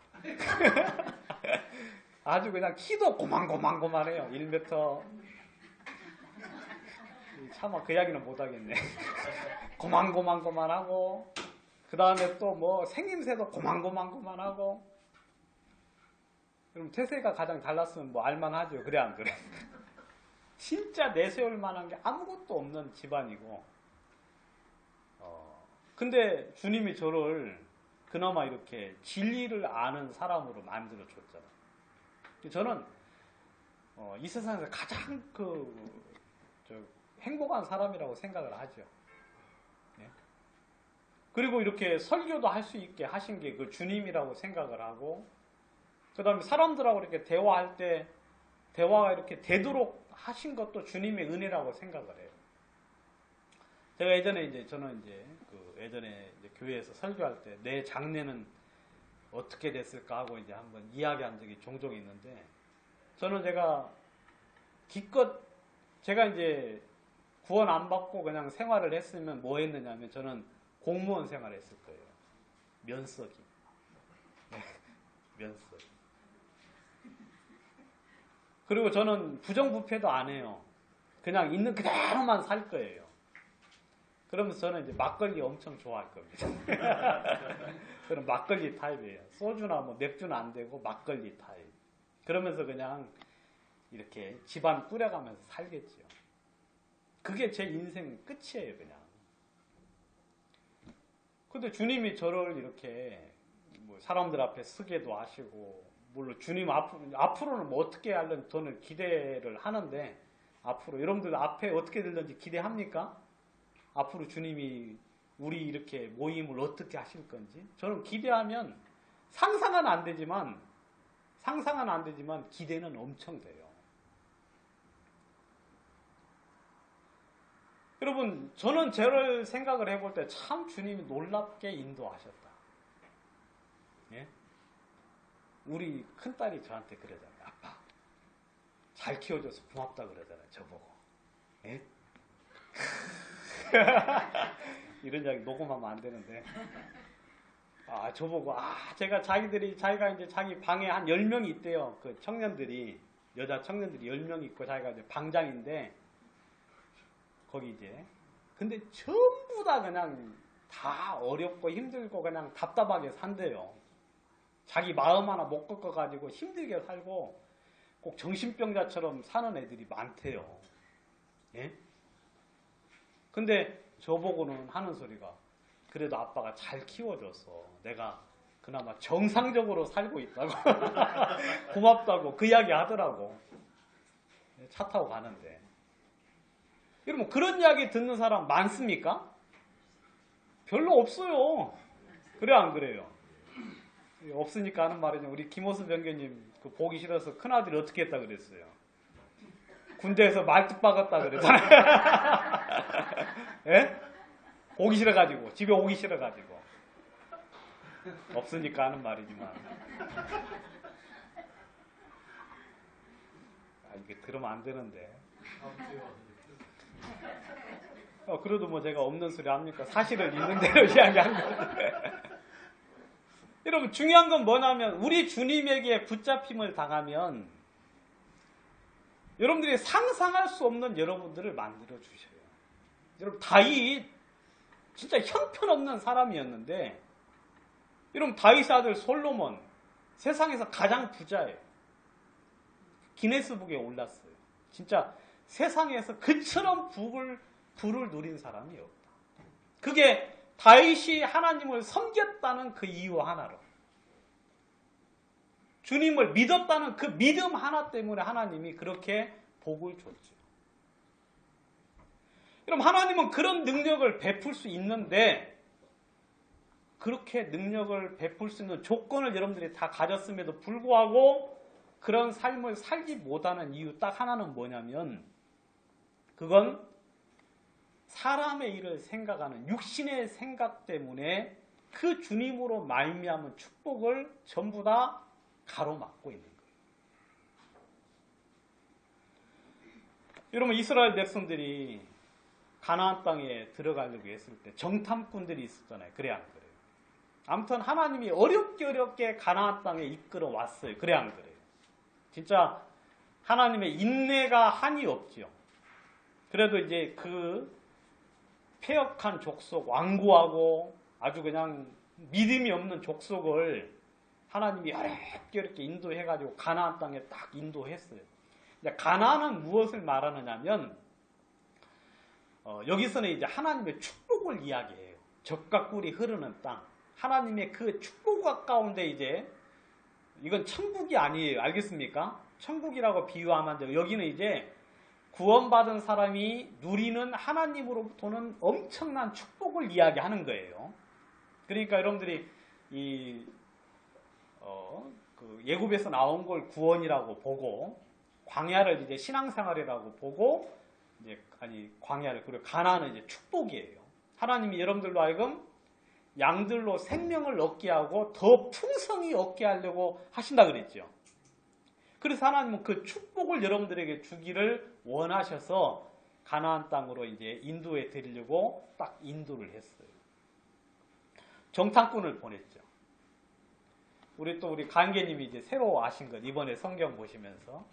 아주 그냥 키도 고만고만해요. 1m. 차마 그 이야기는 못하겠네. 고만고만하고 그 다음에 또 뭐 생김새도 고만고만하고. 그럼 태세가 가장 달랐으면 뭐 알만하죠. 그래 안 그래? 진짜 내세울 만한 게 아무것도 없는 집안이고. 근데 주님이 저를 그나마 이렇게 진리를 아는 사람으로 만들어 줬잖아요. 저는 이 세상에서 가장 행복한 사람이라고 생각을 하죠. 네? 그리고 이렇게 설교도 할 수 있게 하신 게 그 주님이라고 생각을 하고, 그 다음에 사람들하고 이렇게 대화할 때 대화가 이렇게 되도록 하신 것도 주님의 은혜라고 생각을 해요. 제가 예전에 저는 예전에 교회에서 설교할 때 내 장래는 어떻게 됐을까 하고 한번 이야기한 적이 종종 있는데, 저는 기껏 제가 구원 안 받고 그냥 생활을 했으면 뭐 했느냐면 저는 공무원 생활을 했을 거예요. 면석이. 네, 면석이. 그리고 저는 부정부패도 안 해요. 그냥 있는 그대로만 살 거예요. 그러면서 저는 막걸리 엄청 좋아할 겁니다. 그럼 막걸리 타입이에요. 소주나 뭐 맥주는 안 되고 막걸리 타입. 그러면서 그냥 이렇게 집안 꾸려가면서 살겠지요. 그게 제 인생 끝이에요, 그냥. 근데 주님이 저를 이렇게 뭐 사람들 앞에 서게도 하시고, 물론 주님 앞으로는 뭐 어떻게 하려는 저는 기대를 하는데, 앞으로 여러분들 앞에 어떻게 될는지 기대합니까? 앞으로 주님이 우리 이렇게 모임을 어떻게 하실 건지 저는 기대하면 상상은 안 되지만 기대는 엄청 돼요. 여러분 저는 저를 생각을 해볼 때 참 주님이 놀랍게 인도하셨다. 예? 우리 큰딸이 저한테 그러잖아요. 아빠 잘 키워줘서 고맙다 그러잖아요. 저보고. 예? 이런 이야기 녹음하면 안 되는데. 저보고, 자기가 이제 자기 방에 한 10명이 있대요. 그 청년들이, 여자 청년들이 10명이 있고, 자기가 이제 방장인데, 거기 근데 전부 다 그냥 다 어렵고 힘들고 그냥 답답하게 산대요. 자기 마음 하나 못 꺾어가지고 힘들게 살고, 꼭 정신병자처럼 사는 애들이 많대요. 예? 근데 저보고는 하는 소리가, 그래도 아빠가 잘 키워줘서 내가 그나마 정상적으로 살고 있다고 고맙다고 그 이야기 하더라고. 차 타고 가는데. 여러분 그런 이야기 듣는 사람 많습니까? 별로 없어요. 그래 안 그래요? 없으니까 하는 말이죠. 우리 김호수 변교님 보기 싫어서 큰아들이 어떻게 했다 그랬어요? 군대에서 말뚝 박았다 그랬잖아요. 예? 오기 싫어가지고, 집에 오기 싫어가지고. 없으니까 하는 말이지만. 이게 들으면 안 되는데. 그래도 뭐 제가 없는 소리 합니까? 사실을 있는 대로 이야기한 거예요. 여러분 중요한 건 뭐냐면 우리 주님에게 붙잡힘을 당하면 여러분들이 상상할 수 없는 여러분들을 만들어 주셔요. 여러분 다윗 진짜 형편없는 사람이었는데 여러분 다윗 아들 솔로몬 세상에서 가장 부자예요. 기네스북에 올랐어요. 진짜 세상에서 그처럼 부를 누린 사람이 없다. 그게 다윗이 하나님을 섬겼다는 그 이유 하나로 주님을 믿었다는 그 믿음 하나 때문에 하나님이 그렇게 복을 줬죠. 여러분 하나님은 그런 능력을 베풀 수 있는데 그렇게 능력을 베풀 수 있는 조건을 여러분들이 다 가졌음에도 불구하고 그런 삶을 살지 못하는 이유 딱 하나는 뭐냐면 그건 사람의 일을 생각하는 육신의 생각 때문에 그 주님으로 말미암은 축복을 전부 다 가로막고 있는 거예요. 여러분 이스라엘 백성들이 가나안 땅에 들어가려고 했을 때 정탐꾼들이 있었잖아요. 그래 안 그래요? 아무튼 하나님이 어렵게 가나안 땅에 이끌어 왔어요. 그래 안 그래요? 진짜 하나님의 인내가 한이 없지요. 그래도 이제 그 폐역한 족속, 완고하고 아주 그냥 믿음이 없는 족속을 하나님이 어렵게 인도해가지고 가나안 땅에 딱 인도했어요. 가나안은 무엇을 말하느냐면 여기서는 이제 하나님의 축복을 이야기해요. 젖과 꿀이 흐르는 땅. 하나님의 그 축복 가운데 이제 이건 천국이 아니에요. 알겠습니까? 천국이라고 비유하면 안 돼요. 여기는 이제 구원받은 사람이 누리는 하나님으로부터는 엄청난 축복을 이야기하는 거예요. 그러니까 여러분들이 그 예굽에서 나온 걸 구원이라고 보고 광야를 이제 신앙생활이라고 보고 이제 광야를 그리고 가나안은 이제 축복이에요. 하나님이 여러분들로 하여금 양들로 생명을 얻게 하고 더 풍성히 얻게 하려고 하신다 그랬죠. 그래서 하나님은 그 축복을 여러분들에게 주기를 원하셔서 가나안 땅으로 이제 인도해 드리려고 딱 인도를 했어요. 정탐꾼을 보냈죠. 우리 간계님이 이제 새로 아신 것 이번에 성경 보시면서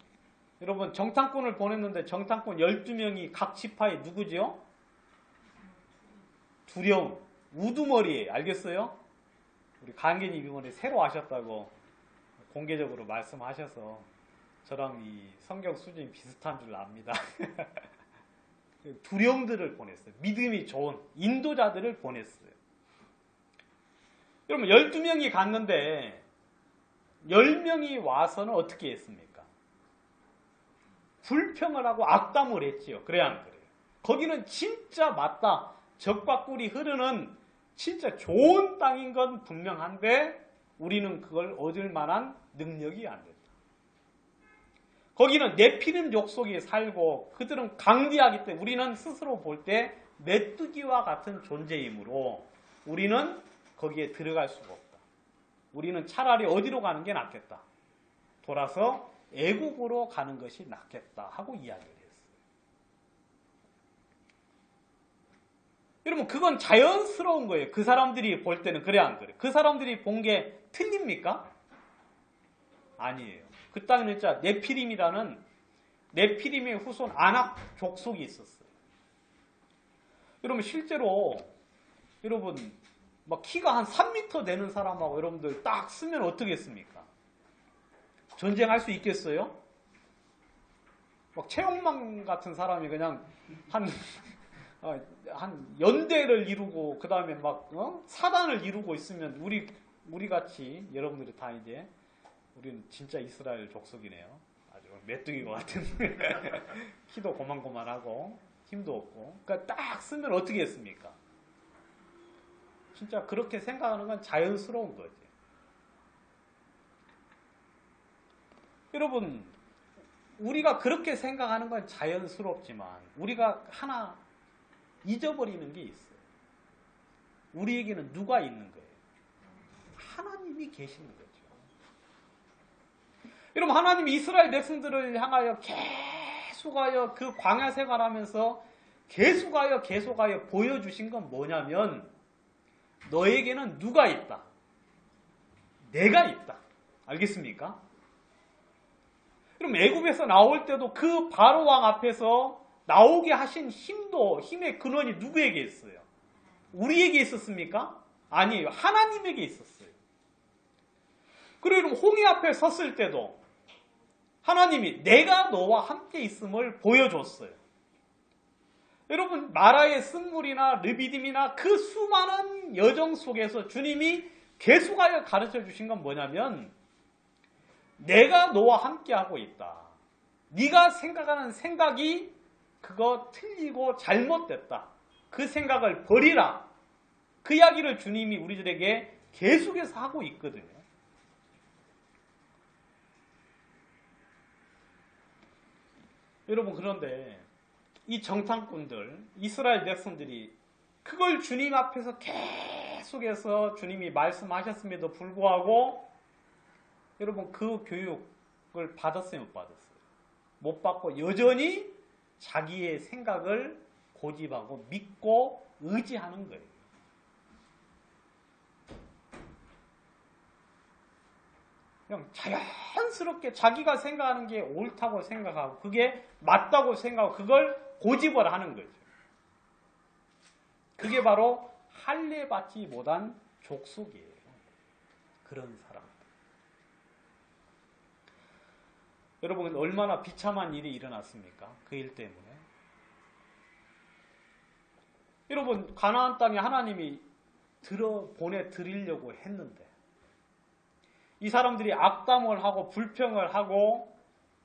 여러분 정탐꾼을 보냈는데 정탐꾼 12명이 각 지파에 누구지요? 두려움, 우두머리에 알겠어요? 우리 간계님 이번에 새로 아셨다고 공개적으로 말씀하셔서 저랑 이 성경 수준이 비슷한 줄 압니다. 두려움들을 보냈어요. 믿음이 좋은 인도자들을 보냈어요. 여러분 12명이 갔는데 10명이 와서는 어떻게 했습니까? 불평을 하고 악담을 했지요. 그래야 안 그래요? 거기는 진짜 맞다. 젖과 꿀이 흐르는 진짜 좋은 땅인 건 분명한데 우리는 그걸 얻을 만한 능력이 안 된다. 거기는 네피림 족속이 살고 그들은 강대하기 때문에 우리는 스스로 볼 때 메뚜기와 같은 존재이므로 우리는 거기에 들어갈 수가 없다. 우리는 차라리 어디로 가는 게 낫겠다. 돌아서 애국으로 가는 것이 낫겠다 하고 이야기를 했어요. 여러분 그건 자연스러운 거예요. 그 사람들이 볼 때는 그래 안 그래? 그 사람들이 본 게 틀립니까? 아니에요. 그 땅에는 진짜 네피림이라는 네피림의 후손 아낙 족속이 있었어요. 여러분 실제로 여러분 막 키가 한 3m 되는 사람하고 여러분들 딱 쓰면 어떻겠습니까? 전쟁할 수 있겠어요? 막 최영만 같은 사람이 그냥 한 연대를 이루고 그 다음에 막 사단을 이루고 있으면 우리 같이 여러분들이 다 이제 우리는 진짜 이스라엘 족속이네요. 아주 메뚜기 것 같은 키도 고만고만하고 힘도 없고 그러니까 딱 쓰면 어떻게 했습니까? 진짜 그렇게 생각하는 건 자연스러운 거지. 여러분 우리가 그렇게 생각하는 건 자연스럽지만 우리가 하나 잊어버리는 게 있어요. 우리에게는 누가 있는 거예요? 하나님이 계시는 거죠. 여러분 하나님이 이스라엘 백성들을 향하여 계속하여 그 광야 생활하면서 계속하여 보여주신 건 뭐냐면 너에게는 누가 있다? 내가 있다. 알겠습니까? 그럼 애굽에서 나올 때도 그 바로왕 앞에서 나오게 하신 힘의 근원이 누구에게 있어요? 우리에게 있었습니까? 아니에요. 하나님에게 있었어요. 그리고 홍해 앞에 섰을 때도 하나님이 내가 너와 함께 있음을 보여줬어요. 여러분, 마라의 쓴물이나 르비딤이나 그 수많은 여정 속에서 주님이 계속하여 가르쳐 주신 건 뭐냐면 내가 너와 함께하고 있다. 네가 생각하는 생각이 그거 틀리고 잘못됐다. 그 생각을 버리라. 그 이야기를 주님이 우리들에게 계속해서 하고 있거든요. 여러분, 그런데 이 정탐꾼들, 이스라엘 백성들이 그걸 주님 앞에서 계속해서 주님이 말씀하셨음에도 불구하고 여러분 그 교육을 받았어요, 못 받았어요? 못 받고 여전히 자기의 생각을 고집하고 믿고 의지하는 거예요. 그냥 자연스럽게 자기가 생각하는 게 옳다고 생각하고 그게 맞다고 생각하고 그걸 고집을 하는 거죠. 그게 바로 할례 받지 못한 족속이에요. 그런 사람. 여러분, 얼마나 비참한 일이 일어났습니까? 그 일 때문에. 여러분, 가나안 땅에 하나님이 보내드리려고 했는데 이 사람들이 악담을 하고 불평을 하고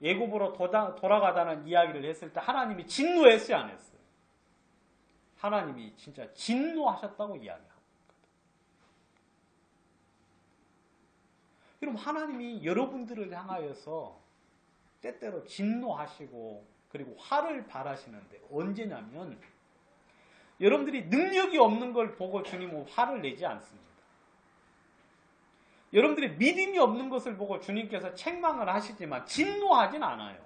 애굽으로 돌아가자는 이야기를 했을 때 하나님이 진노했어요, 안 했어요? 하나님이 진짜 진노하셨다고 이야기합니다. 여러분, 하나님이 여러분들을 향하여서 때때로 진노하시고 그리고 화를 발하시는데 언제냐면 여러분들이 능력이 없는 걸 보고 주님은 화를 내지 않습니다. 여러분들이 믿음이 없는 것을 보고 주님께서 책망을 하시지만 진노하진 않아요.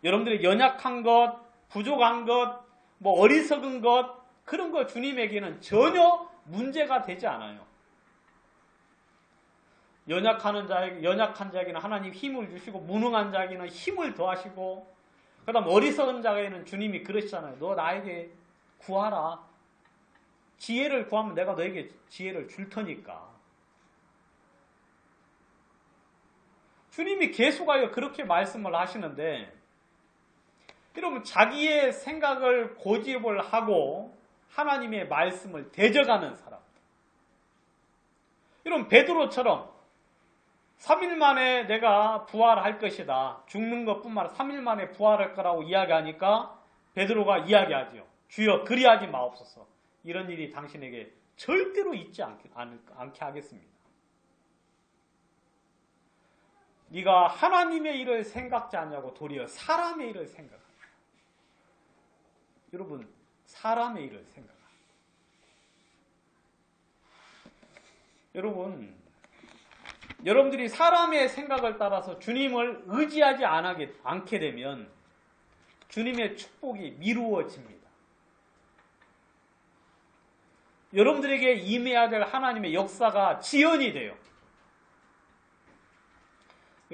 여러분들이 연약한 것, 부족한 것, 어리석은 것, 그런 거 주님에게는 전혀 문제가 되지 않아요. 연약한 자에게는 하나님 힘을 주시고 무능한 자에게는 힘을 더하시고 그 다음 어리석은 자에게는 주님이 그러시잖아요. 너 나에게 구하라. 지혜를 구하면 내가 너에게 지혜를 줄 테니까. 주님이 계속하여 그렇게 말씀을 하시는데 여러분, 자기의 생각을 고집을 하고 하나님의 말씀을 대적하는 사람. 여러분, 베드로처럼 3일 만에 내가 부활할 것이다. 죽는 것뿐만 아니라 3일 만에 부활할 거라고 이야기하니까 베드로가 이야기하죠. 주여 그리하지 마옵소서. 이런 일이 당신에게 절대로 있지 않게 하겠습니다. 네가 하나님의 일을 생각지 않냐고 도리어 사람의 일을 생각한다. 여러분, 사람의 일을 생각합니다. 여러분들이 사람의 생각을 따라서 주님을 의지하지 않게 되면 주님의 축복이 미루어집니다. 여러분들에게 임해야 될 하나님의 역사가 지연이 돼요.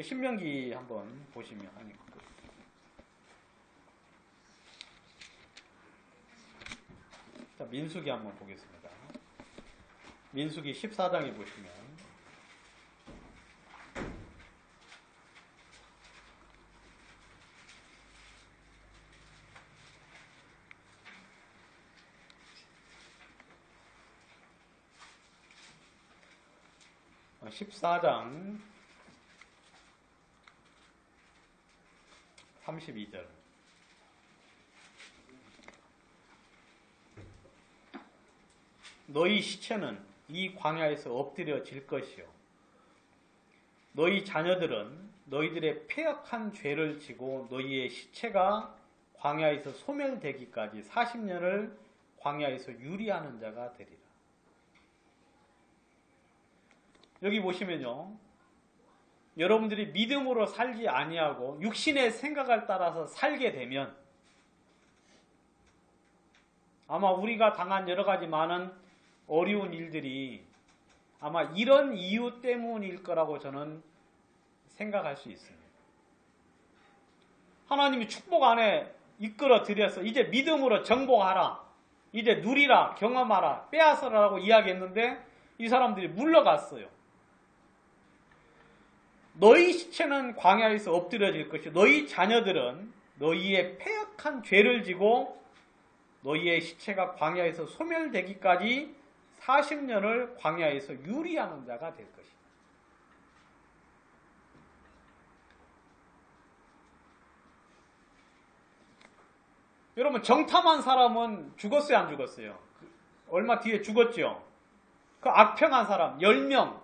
신명기 한번 보시면 자, 민수기 한번 보겠습니다. 민수기 14장에 보시면 어, 14장 32절 너희 시체는 이 광야에서 엎드려질 것이요 너희 자녀들은 너희들의 패역한 죄를 지고 너희의 시체가 광야에서 소멸되기까지 40년을 광야에서 유리하는 자가 되리라. 여기 보시면요, 여러분들이 믿음으로 살지 아니하고 육신의 생각을 따라서 살게 되면 아마 우리가 당한 여러 가지 많은 어려운 일들이 아마 이런 이유 때문일 거라고 저는 생각할 수 있습니다. 하나님이 축복 안에 이끌어 들여서 이제 믿음으로 정복하라, 이제 누리라, 경험하라, 빼앗으라고 이야기했는데 이 사람들이 물러갔어요. 너희 시체는 광야에서 엎드려질 것이요 너희 자녀들은 너희의 패역한 죄를 지고 너희의 시체가 광야에서 소멸되기까지 40년을 광야에서 유리하는 자가 될 것이다. 여러분, 정탐한 사람은 죽었어요, 안 죽었어요? 얼마 뒤에 죽었죠? 그 악평한 사람 10명,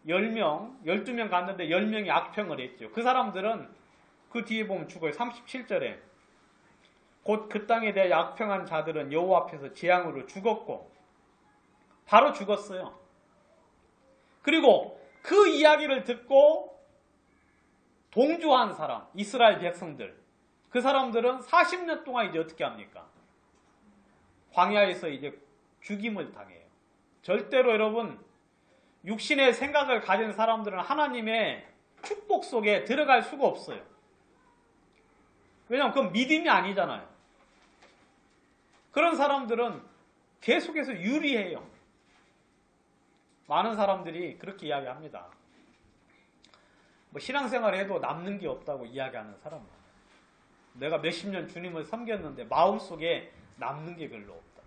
12명 갔는데 10명이 악평을 했죠. 그 사람들은 그 뒤에 보면 죽어요. 37절에 곧 그 땅에 대해 악평한 자들은 여호와 앞에서 재앙으로 죽었고, 바로 죽었어요. 그리고 그 이야기를 듣고 동조한 사람, 이스라엘 백성들, 그 사람들은 40년 동안 이제 어떻게 합니까? 광야에서 이제 죽임을 당해요. 절대로 여러분, 육신의 생각을 가진 사람들은 하나님의 축복 속에 들어갈 수가 없어요. 왜냐하면 그건 믿음이 아니잖아요. 그런 사람들은 계속해서 유리해요. 많은 사람들이 그렇게 이야기합니다. 뭐 신앙생활을 해도 남는 게 없다고 이야기하는 사람 많아요. 내가 몇십 년 주님을 섬겼는데 마음속에 남는 게 별로 없다.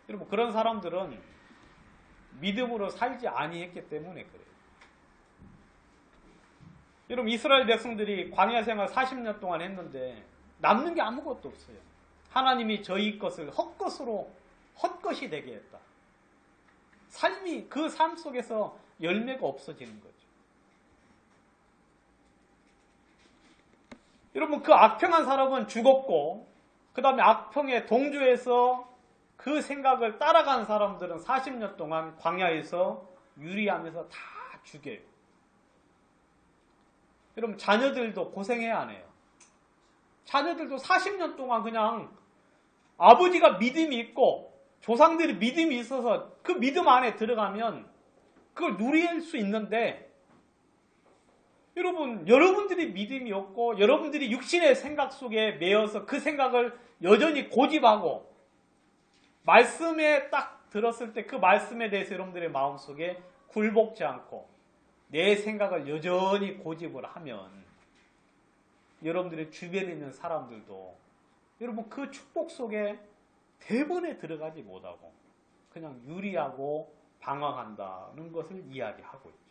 여러분, 그런 사람들은 믿음으로 살지 아니했기 때문에 그래요. 여러분, 이스라엘 백성들이 광야 생활 40년 동안 했는데 남는 게 아무것도 없어요. 하나님이 저희 것을 헛것이 되게 했다. 삶이, 그 삶 속에서 열매가 없어지는 거죠. 여러분, 그 악평한 사람은 죽었고, 그 다음에 악평에 동조해서 그 생각을 따라간 사람들은 40년 동안 광야에서 유리하면서 다 죽여요. 여러분, 자녀들도 고생해야 하네요. 자녀들도 40년 동안 그냥 아버지가 믿음이 있고 조상들이 믿음이 있어서 그 믿음 안에 들어가면 그걸 누릴 수 있는데, 여러분, 여러분들이 믿음이 없고 여러분들이 육신의 생각 속에 매여서 그 생각을 여전히 고집하고 말씀에 딱 들었을 때 그 말씀에 대해서 여러분들의 마음속에 굴복지 않고 내 생각을 여전히 고집을 하면 여러분들의 주변에 있는 사람들도 여러분 그 축복 속에 대번에 들어가지 못하고 그냥 유리하고 방황한다는 것을 이야기하고 있죠.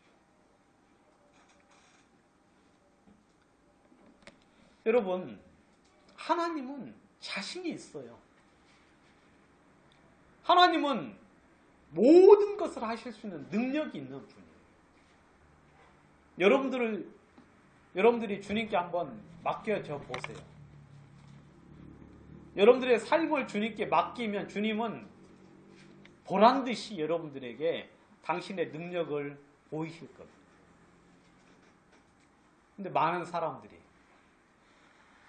여러분, 하나님은 자신이 있어요. 하나님은 모든 것을 하실 수 있는 능력이 있는 분이에요. 여러분들이 주님께 한번 맡겨져 보세요. 여러분들의 삶을 주님께 맡기면 주님은 보란듯이 여러분들에게 당신의 능력을 보이실 겁니다. 근데 많은 사람들이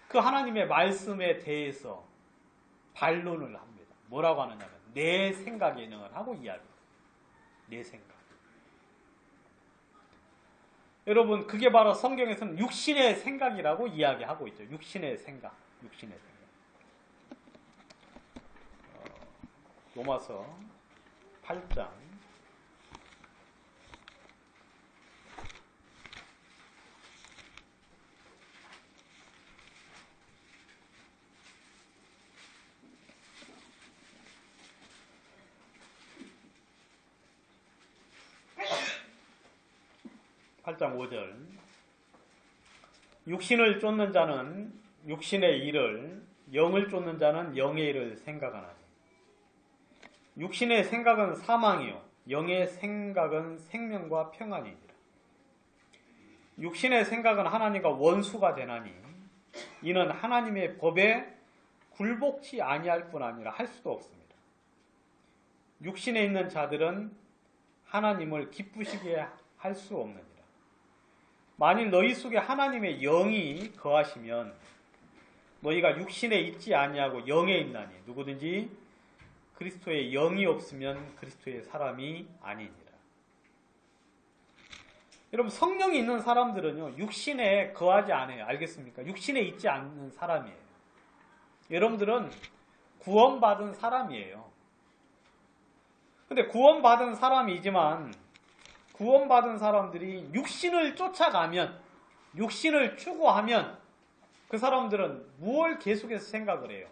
그 하나님의 말씀에 대해서 반론을 합니다. 뭐라고 하느냐면 내 생각에는 하고 이야기합니다. 내 생각. 여러분, 그게 바로 성경에서는 육신의 생각이라고 이야기하고 있죠. 육신의 생각. 로마서 8장 5절. 육신을 쫓는 자는 육신의 일을, 영을 쫓는 자는 영의 일을 생각하나니. 육신의 생각은 사망이요 영의 생각은 생명과 평안이니라. 육신의 생각은 하나님과 원수가 되나니 이는 하나님의 법에 굴복치 아니할 뿐 아니라 할 수도 없습니다. 육신에 있는 자들은 하나님을 기쁘시게 할 수 없느니라. 만일 너희 속에 하나님의 영이 거하시면 너희가 육신에 있지 아니하고 영에 있나니 누구든지 그리스도의 영이 없으면 그리스도의 사람이 아니니라. 여러분, 성령이 있는 사람들은요, 육신에 거하지 않아요. 알겠습니까? 육신에 있지 않는 사람이에요. 여러분들은 구원받은 사람이에요. 근데 구원받은 사람이지만 구원받은 사람들이 육신을 쫓아가면, 육신을 추구하면 그 사람들은 무엇을 계속해서 생각을 해요?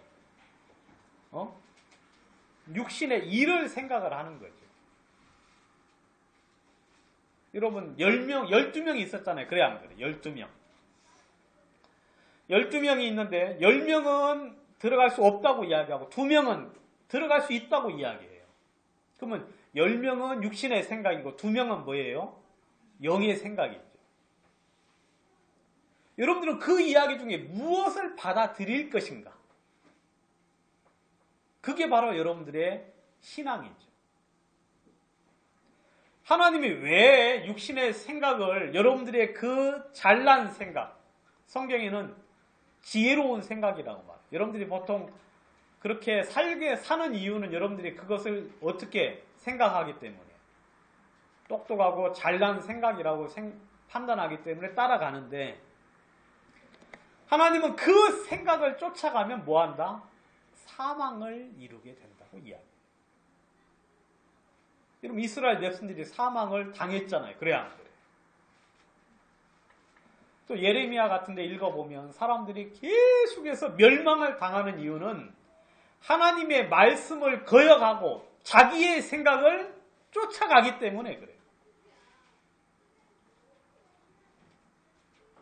육신의 일을 생각을 하는 거죠. 여러분, 10명, 12명이 있었잖아요. 그래, 안 그래? 12명. 12명이 있는데, 10명은 들어갈 수 없다고 이야기하고, 2명은 들어갈 수 있다고 이야기해요. 그러면 10명은 육신의 생각이고, 2명은 뭐예요? 영의 생각이죠. 여러분들은 그 이야기 중에 무엇을 받아들일 것인가? 그게 바로 여러분들의 신앙이죠. 하나님이 왜 육신의 생각을 여러분들의 그 잘난 생각, 성경에는 지혜로운 생각이라고 말해요. 여러분들이 보통 그렇게 사는 이유는 여러분들이 그것을 어떻게 생각하기 때문에 똑똑하고 잘난 생각이라고 판단하기 때문에 따라가는데 하나님은 그 생각을 쫓아가면 뭐한다? 사망을 이루게 된다고 이야기해요. 여러분, 이스라엘 백성들이 사망을 당했잖아요. 그래야 안 그래요? 또 예레미야 같은 데 읽어보면 사람들이 계속해서 멸망을 당하는 이유는 하나님의 말씀을 거역하고 자기의 생각을 쫓아가기 때문에 그래요.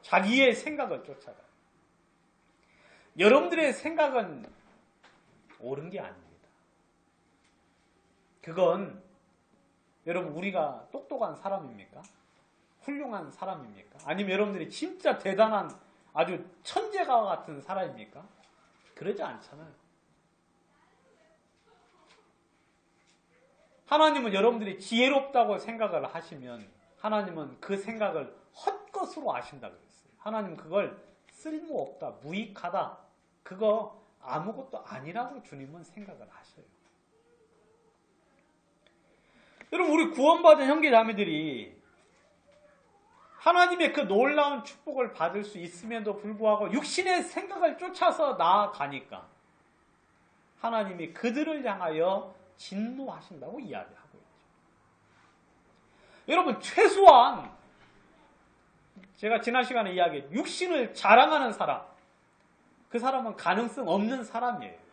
자기의 생각을 쫓아가요. 여러분들의 생각은 옳은 게 아닙니다. 그건 여러분, 우리가 똑똑한 사람입니까? 훌륭한 사람입니까? 아니면 여러분들이 진짜 대단한 아주 천재가 같은 사람입니까? 그러지 않잖아요. 하나님은 여러분들이 지혜롭다고 생각을 하시면 하나님은 그 생각을 헛것으로 아신다고 그랬어요. 하나님은 그걸 쓸모없다, 무익하다, 그거 아무것도 아니라고 주님은 생각을 하셔요. 여러분, 우리 구원받은 형제자매들이 하나님의 그 놀라운 축복을 받을 수 있음에도 불구하고 육신의 생각을 쫓아서 나아가니까 하나님이 그들을 향하여 진노하신다고 이야기하고 있죠. 여러분, 최소한 제가 지난 시간에 이야기했죠. 육신을 자랑하는 사람, 그 사람은 가능성 없는 사람이에요.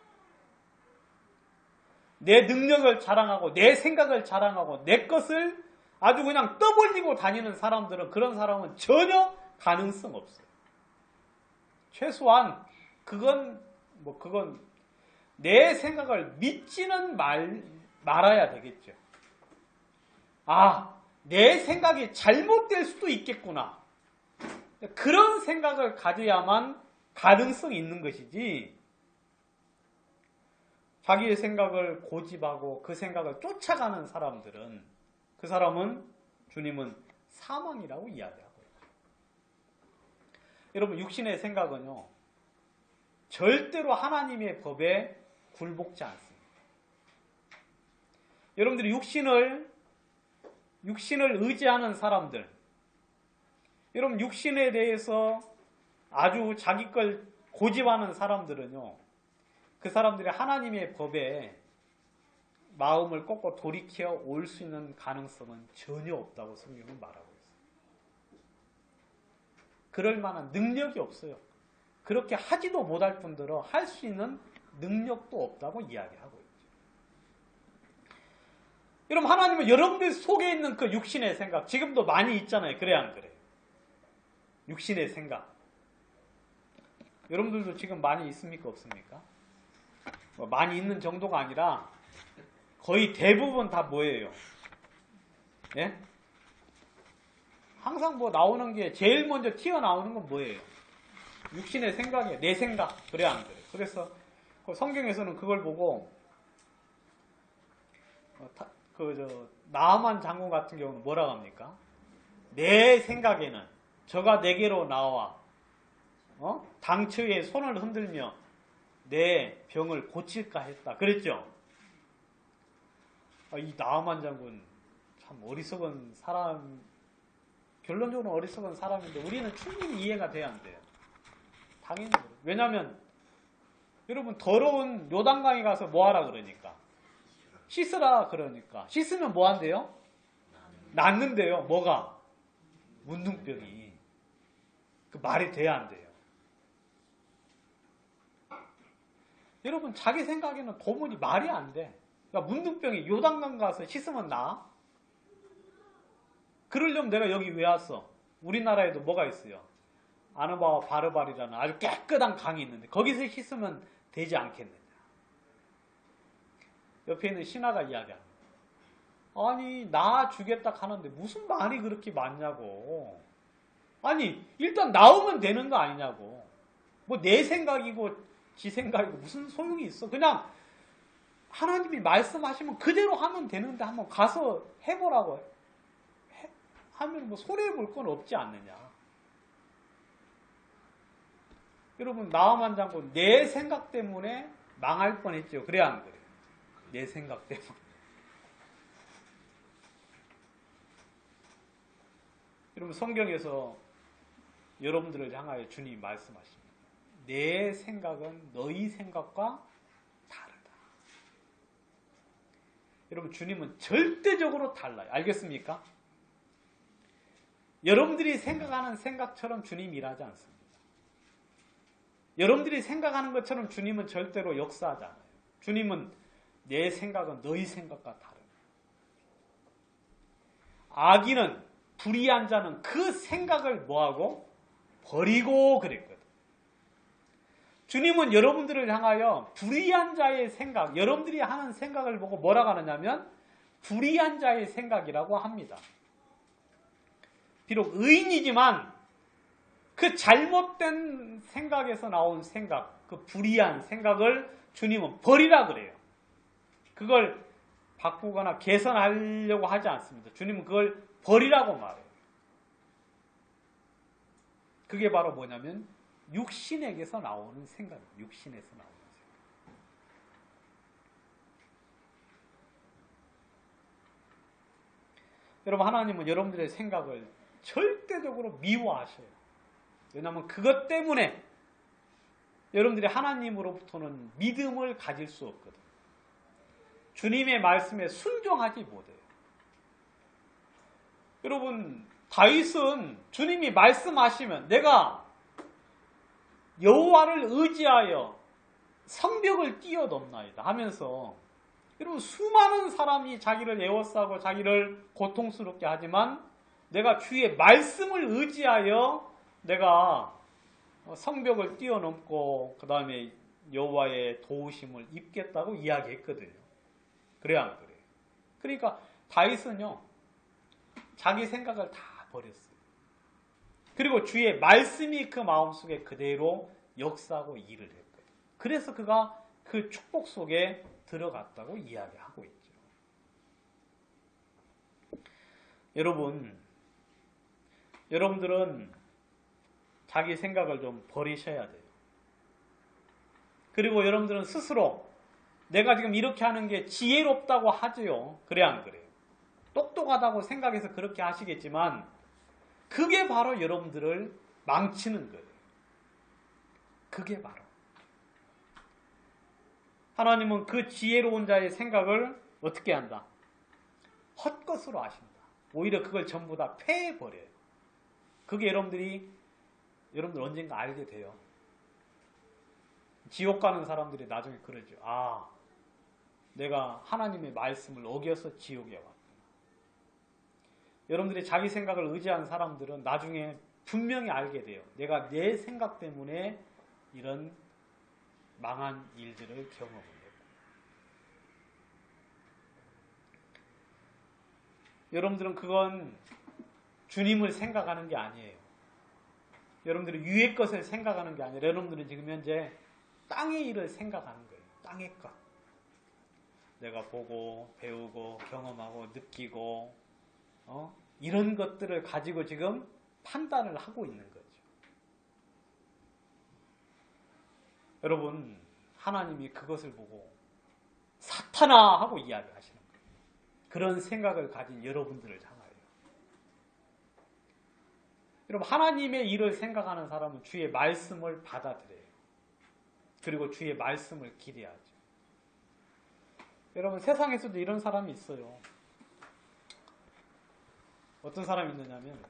내 능력을 자랑하고 내 생각을 자랑하고 내 것을 아주 그냥 떠벌리고 다니는 사람들은, 그런 사람은 전혀 가능성 없어요. 최소한 그건 내 생각을 믿지는 말아야 되겠죠. 아, 내 생각이 잘못될 수도 있겠구나. 그런 생각을 가져야만 가능성이 있는 것이지, 자기의 생각을 고집하고 그 생각을 쫓아가는 사람들은, 그 사람은 주님은 사망이라고 이야기하고 있어요. 여러분, 육신의 생각은요, 절대로 하나님의 법에 굴복지 않습니다. 여러분들이 육신을 의지하는 사람들, 여러분, 육신에 대해서 아주 자기 걸 고집하는 사람들은요, 그 사람들이 하나님의 법에 마음을 꺾고 돌이켜 올 수 있는 가능성은 전혀 없다고 성경은 말하고 있어요. 그럴 만한 능력이 없어요. 그렇게 하지도 못할 뿐더러 할 수 있는 능력도 없다고 이야기하고 있죠. 여러분, 하나님은 여러분들 속에 있는 그 육신의 생각, 지금도 많이 있잖아요. 그래, 안 그래요? 육신의 생각. 여러분들도 지금 많이 있습니까? 없습니까? 많이 있는 정도가 아니라 거의 대부분 다 뭐예요? 예? 항상 뭐 나오는 게 제일 먼저 튀어나오는 건 뭐예요? 육신의 생각이에요. 내 생각. 그래, 안 그래? 그래서 성경에서는 그걸 보고 나아만 장군 같은 경우는 뭐라고 합니까? 내 생각에는 저가 내게로 나와 당처에 손을 흔들며 내 병을 고칠까 했다. 그랬죠? 이 나아만 장군 참 어리석은 사람, 결론적으로 어리석은 사람인데 우리는 충분히 이해가 돼야 안 돼요. 당연히. 왜냐하면 여러분 더러운 요단강에 가서 뭐 하라 그러니까? 씻으라 그러니까. 씻으면 뭐 한대요? 낫는데요. 뭐가? 문둥병이. 그 말이 돼야 안 돼요. 여러분 자기 생각에는 도무지 말이 안 돼. 그러니까 문둥병이 요단강 가서 씻으면 나아? 그러려면 내가 여기 왜 왔어? 우리나라에도 뭐가 있어요? 아누바와 바르바리라는 아주 깨끗한 강이 있는데 거기서 씻으면 되지 않겠느냐. 옆에 있는 신하가 이야기합니다. 아니 나 주겠다 하는데 무슨 말이 그렇게 많냐고. 아니 일단 나오면 되는 거 아니냐고. 뭐 내 생각이고 지 생각이고 무슨 소용이 있어. 그냥 하나님이 말씀하시면 그대로 하면 되는데 한번 가서 해보라고 하면 뭐 손해볼 건 없지 않느냐. 여러분 나아만 장군 내 생각 때문에 망할 뻔했죠. 그래야 안 그래요? 내 생각 때문에. 여러분 성경에서 여러분들을 향하여 주님이 말씀하십니다. 내 생각은 너희 생각과 다르다. 여러분 주님은 절대적으로 달라요. 알겠습니까? 여러분들이 생각하는 생각처럼 주님이 일하지 않습니다. 여러분들이 생각하는 것처럼 주님은 절대로 역사하지 않아요. 주님은 내 생각은 너희 생각과 다릅니다. 악인은 불의한 자는 그 생각을 뭐하고? 버리고 그랬거든. 주님은 여러분들을 향하여 불의한 자의 생각, 여러분들이 하는 생각을 보고 뭐라고 하느냐면 불의한 자의 생각이라고 합니다. 비록 의인이지만 그 잘못된 생각에서 나온 생각, 그 불의한 생각을 주님은 버리라 그래요. 그걸 바꾸거나 개선하려고 하지 않습니다. 주님은 그걸 버리라고 말해요. 그게 바로 뭐냐면 육신에게서 나오는 생각이에요. 육신에서 나오는 생각. 여러분 하나님은 여러분들의 생각을 절대적으로 미워하셔요. 왜냐하면 그것 때문에 여러분들이 하나님으로부터는 믿음을 가질 수 없거든. 주님의 말씀에 순종하지 못해요. 여러분 다윗은 주님이 말씀하시면 내가 여호와를 의지하여 성벽을 뛰어넘나이다 하면서 여러분 수많은 사람이 자기를 애워싸고 자기를 고통스럽게 하지만 내가 주의 말씀을 의지하여 내가 성벽을 뛰어넘고 그 다음에 여호와의 도우심을 입겠다고 이야기했거든요. 그래야 안 그래요? 그러니까 다윗은요 자기 생각을 다 버렸어요. 그리고 주의 말씀이 그 마음속에 그대로 역사하고 일을 했거든요. 그래서 그가 그 축복 속에 들어갔다고 이야기하고 있죠. 여러분들은 자기 생각을 좀 버리셔야 돼요. 그리고 여러분들은 스스로 내가 지금 이렇게 하는 게 지혜롭다고 하지요. 그래 안 그래요? 똑똑하다고 생각해서 그렇게 하시겠지만 그게 바로 여러분들을 망치는 거예요. 그게 바로. 하나님은 그 지혜로운 자의 생각을 어떻게 한다? 헛것으로 하신다. 오히려 그걸 전부 다 패해버려요. 그게 여러분들 언젠가 알게 돼요. 지옥 가는 사람들이 나중에 그러죠. 아, 내가 하나님의 말씀을 어겨서 지옥에 왔구나. 여러분들이 자기 생각을 의지한 사람들은 나중에 분명히 알게 돼요. 내가 내 생각 때문에 이런 망한 일들을 경험을 했고. 여러분들은 그건 주님을 생각하는 게 아니에요. 여러분들이 위의 것을 생각하는 게 아니라 여러분들은 지금 현재 땅의 일을 생각하는 거예요. 땅의 것. 내가 보고 배우고 경험하고 느끼고 이런 것들을 가지고 지금 판단을 하고 있는 거죠. 여러분, 하나님이 그것을 보고 사탄아 하고 이야기하시는 거예요. 그런 생각을 가진 여러분들을 향하여. 여러분, 하나님의 일을 생각하는 사람은 주의 말씀을 받아들여요. 그리고 주의 말씀을 기대하죠. 여러분, 세상에서도 이런 사람이 있어요. 어떤 사람이 있느냐면,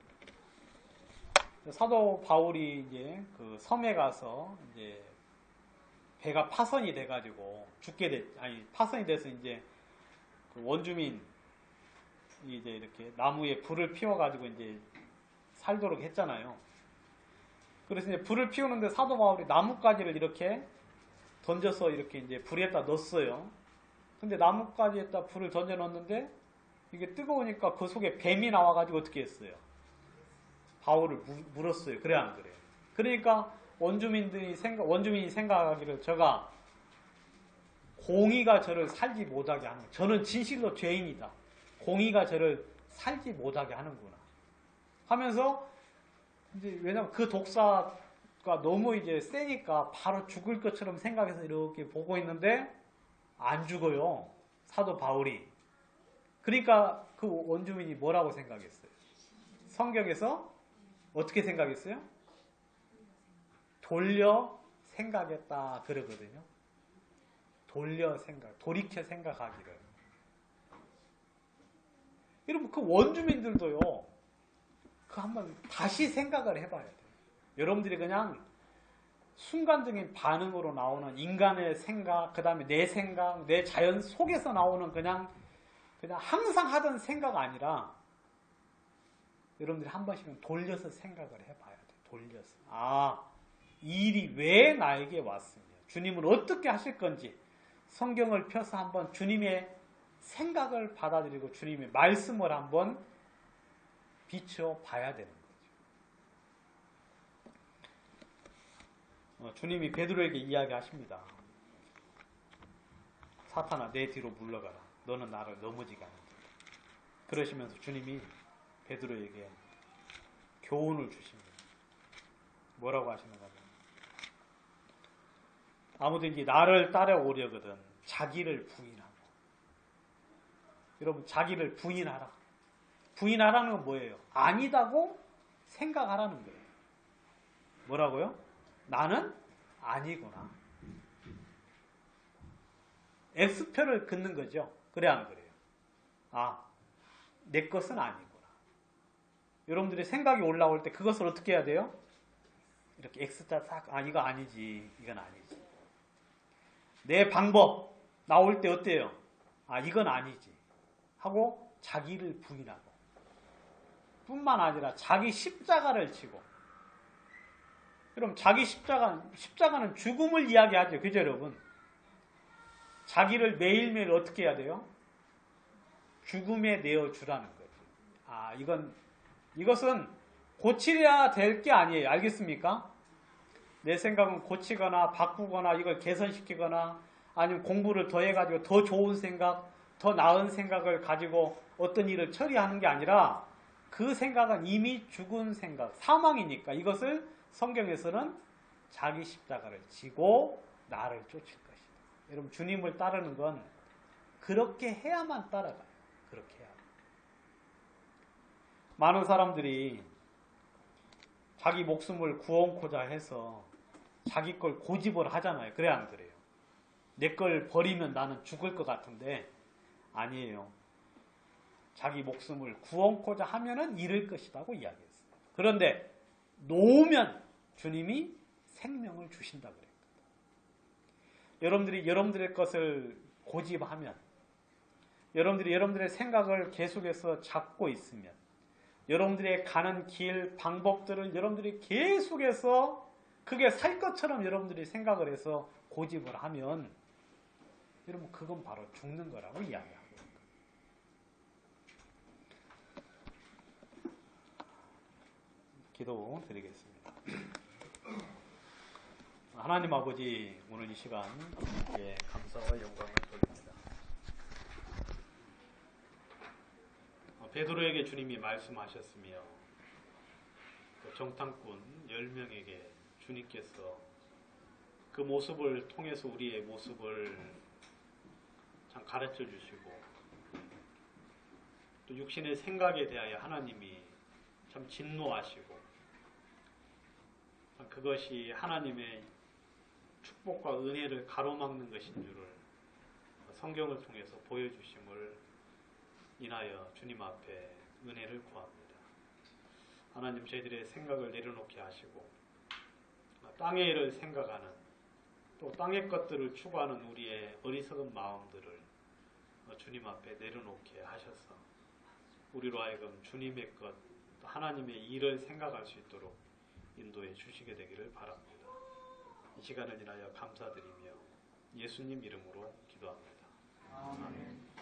사도 바울이 이제 그 섬에 가서 이제 배가 파선이 돼가지고 파선이 돼서 이제 그 원주민 이제 이렇게 나무에 불을 피워가지고 이제 살도록 했잖아요. 그래서 이제 불을 피우는데 사도 바울이 나뭇가지를 이렇게 던져서 이렇게 이제 불에다 넣었어요. 근데 나뭇가지에다 불을 던져 넣었는데 이게 뜨거우니까 그 속에 뱀이 나와가지고 어떻게 했어요? 바울을 물었어요. 그래 안 그래요? 그러니까 원주민이 생각하기를 저가 공의가 저를 살지 못하게 하는, 저는 진실로 죄인이다. 공의가 저를 살지 못하게 하는구나. 하면서 이제 왜냐면 그 독사가 너무 이제 세니까 바로 죽을 것처럼 생각해서 이렇게 보고 있는데 안 죽어요. 사도 바울이. 그러니까 그 원주민이 뭐라고 생각했어요? 성경에서 어떻게 생각했어요? 돌려 생각했다 그러거든요. 돌이켜 생각하기를. 여러분, 그 원주민들도요, 그 한번 다시 생각을 해봐야 돼요. 여러분들이 그냥 순간적인 반응으로 나오는 인간의 생각, 그 다음에 내 생각, 내 자연 속에서 나오는 그냥 항상 하던 생각 아니라 여러분들이 한 번씩은 돌려서 생각을 해봐야 돼요. 돌려서. 이 일이 왜 나에게 왔으며 주님은 어떻게 하실 건지 성경을 펴서 한번 주님의 생각을 받아들이고 주님의 말씀을 한번 비춰봐야 되는 거죠. 주님이 베드로에게 이야기하십니다. 사탄아, 내 뒤로 물러가라. 너는 나를 넘어지게 하는다. 그러시면서 주님이 베드로에게 교훈을 주십니다. 뭐라고 하시는가? 아무든지 나를 따라오려거든 자기를 부인하고. 여러분, 자기를 부인하라. 부인하라는 건 뭐예요? 아니다고 생각하라는 거예요. 뭐라고요? 나는 아니구나. X표를 긋는 거죠. 그래 안 그래요? 내 것은 아니구나. 여러분들이 생각이 올라올 때 그것을 어떻게 해야 돼요? 이렇게 X자 싹, 이거 아니지. 이건 아니지. 내 방법 나올 때 어때요? 이건 아니지. 하고 자기를 부인하고. 뿐만 아니라 자기 십자가를 지고. 그럼 자기 십자가는 죽음을 이야기하죠. 그죠, 여러분? 자기를 매일매일 어떻게 해야 돼요? 죽음에 내어주라는 거죠. 이것은 고치려야 될 게 아니에요. 알겠습니까? 내 생각은 고치거나 바꾸거나 이걸 개선시키거나 아니면 공부를 더 해가지고 더 좋은 생각, 더 나은 생각을 가지고 어떤 일을 처리하는 게 아니라 그 생각은 이미 죽은 생각, 사망이니까 이것을 성경에서는 자기 십자가를 지고 나를 쫓을 것이다. 여러분, 주님을 따르는 건 그렇게 해야만 따라가요. 그렇게 해야. 많은 사람들이 자기 목숨을 구원코자 해서 자기 걸 고집을 하잖아요. 그래 안 그래요? 내 걸 버리면 나는 죽을 것 같은데 아니에요. 자기 목숨을 구원코자 하면은 잃을 것이라고 이야기했어요. 그런데 놓으면 주님이 생명을 주신다 그랬거든요. 여러분들이 여러분들의 것을 고집하면, 여러분들이 여러분들의 생각을 계속해서 잡고 있으면, 여러분들의 가는 길, 방법들을 여러분들이 계속해서 그게 살 것처럼 여러분들이 생각을 해서 고집을 하면 여러분, 그건 바로 죽는 거라고 이야기하고 있습니다. 기도 드리겠습니다. 하나님 아버지, 오늘 이 시간 감사와 영광을 돌립니다. 베드로에게 주님이 말씀하셨으며 정탐꾼 10명에게 주님께서 그 모습을 통해서 우리의 모습을 참 가르쳐 주시고 또 육신의 생각에 대하여 하나님이 참 진노하시고 그것이 하나님의 축복과 은혜를 가로막는 것인 줄을 성경을 통해서 보여주심을 인하여 주님 앞에 은혜를 구합니다. 하나님 저희들의 생각을 내려놓게 하시고 땅의 일을 생각하는 또 땅의 것들을 추구하는 우리의 어리석은 마음들을 주님 앞에 내려놓게 하셔서 우리로 하여금 주님의 것, 하나님의 일을 생각할 수 있도록 인도해 주시게 되기를 바랍니다. 이 시간을 인하여 감사드리며 예수님 이름으로 기도합니다. 아멘.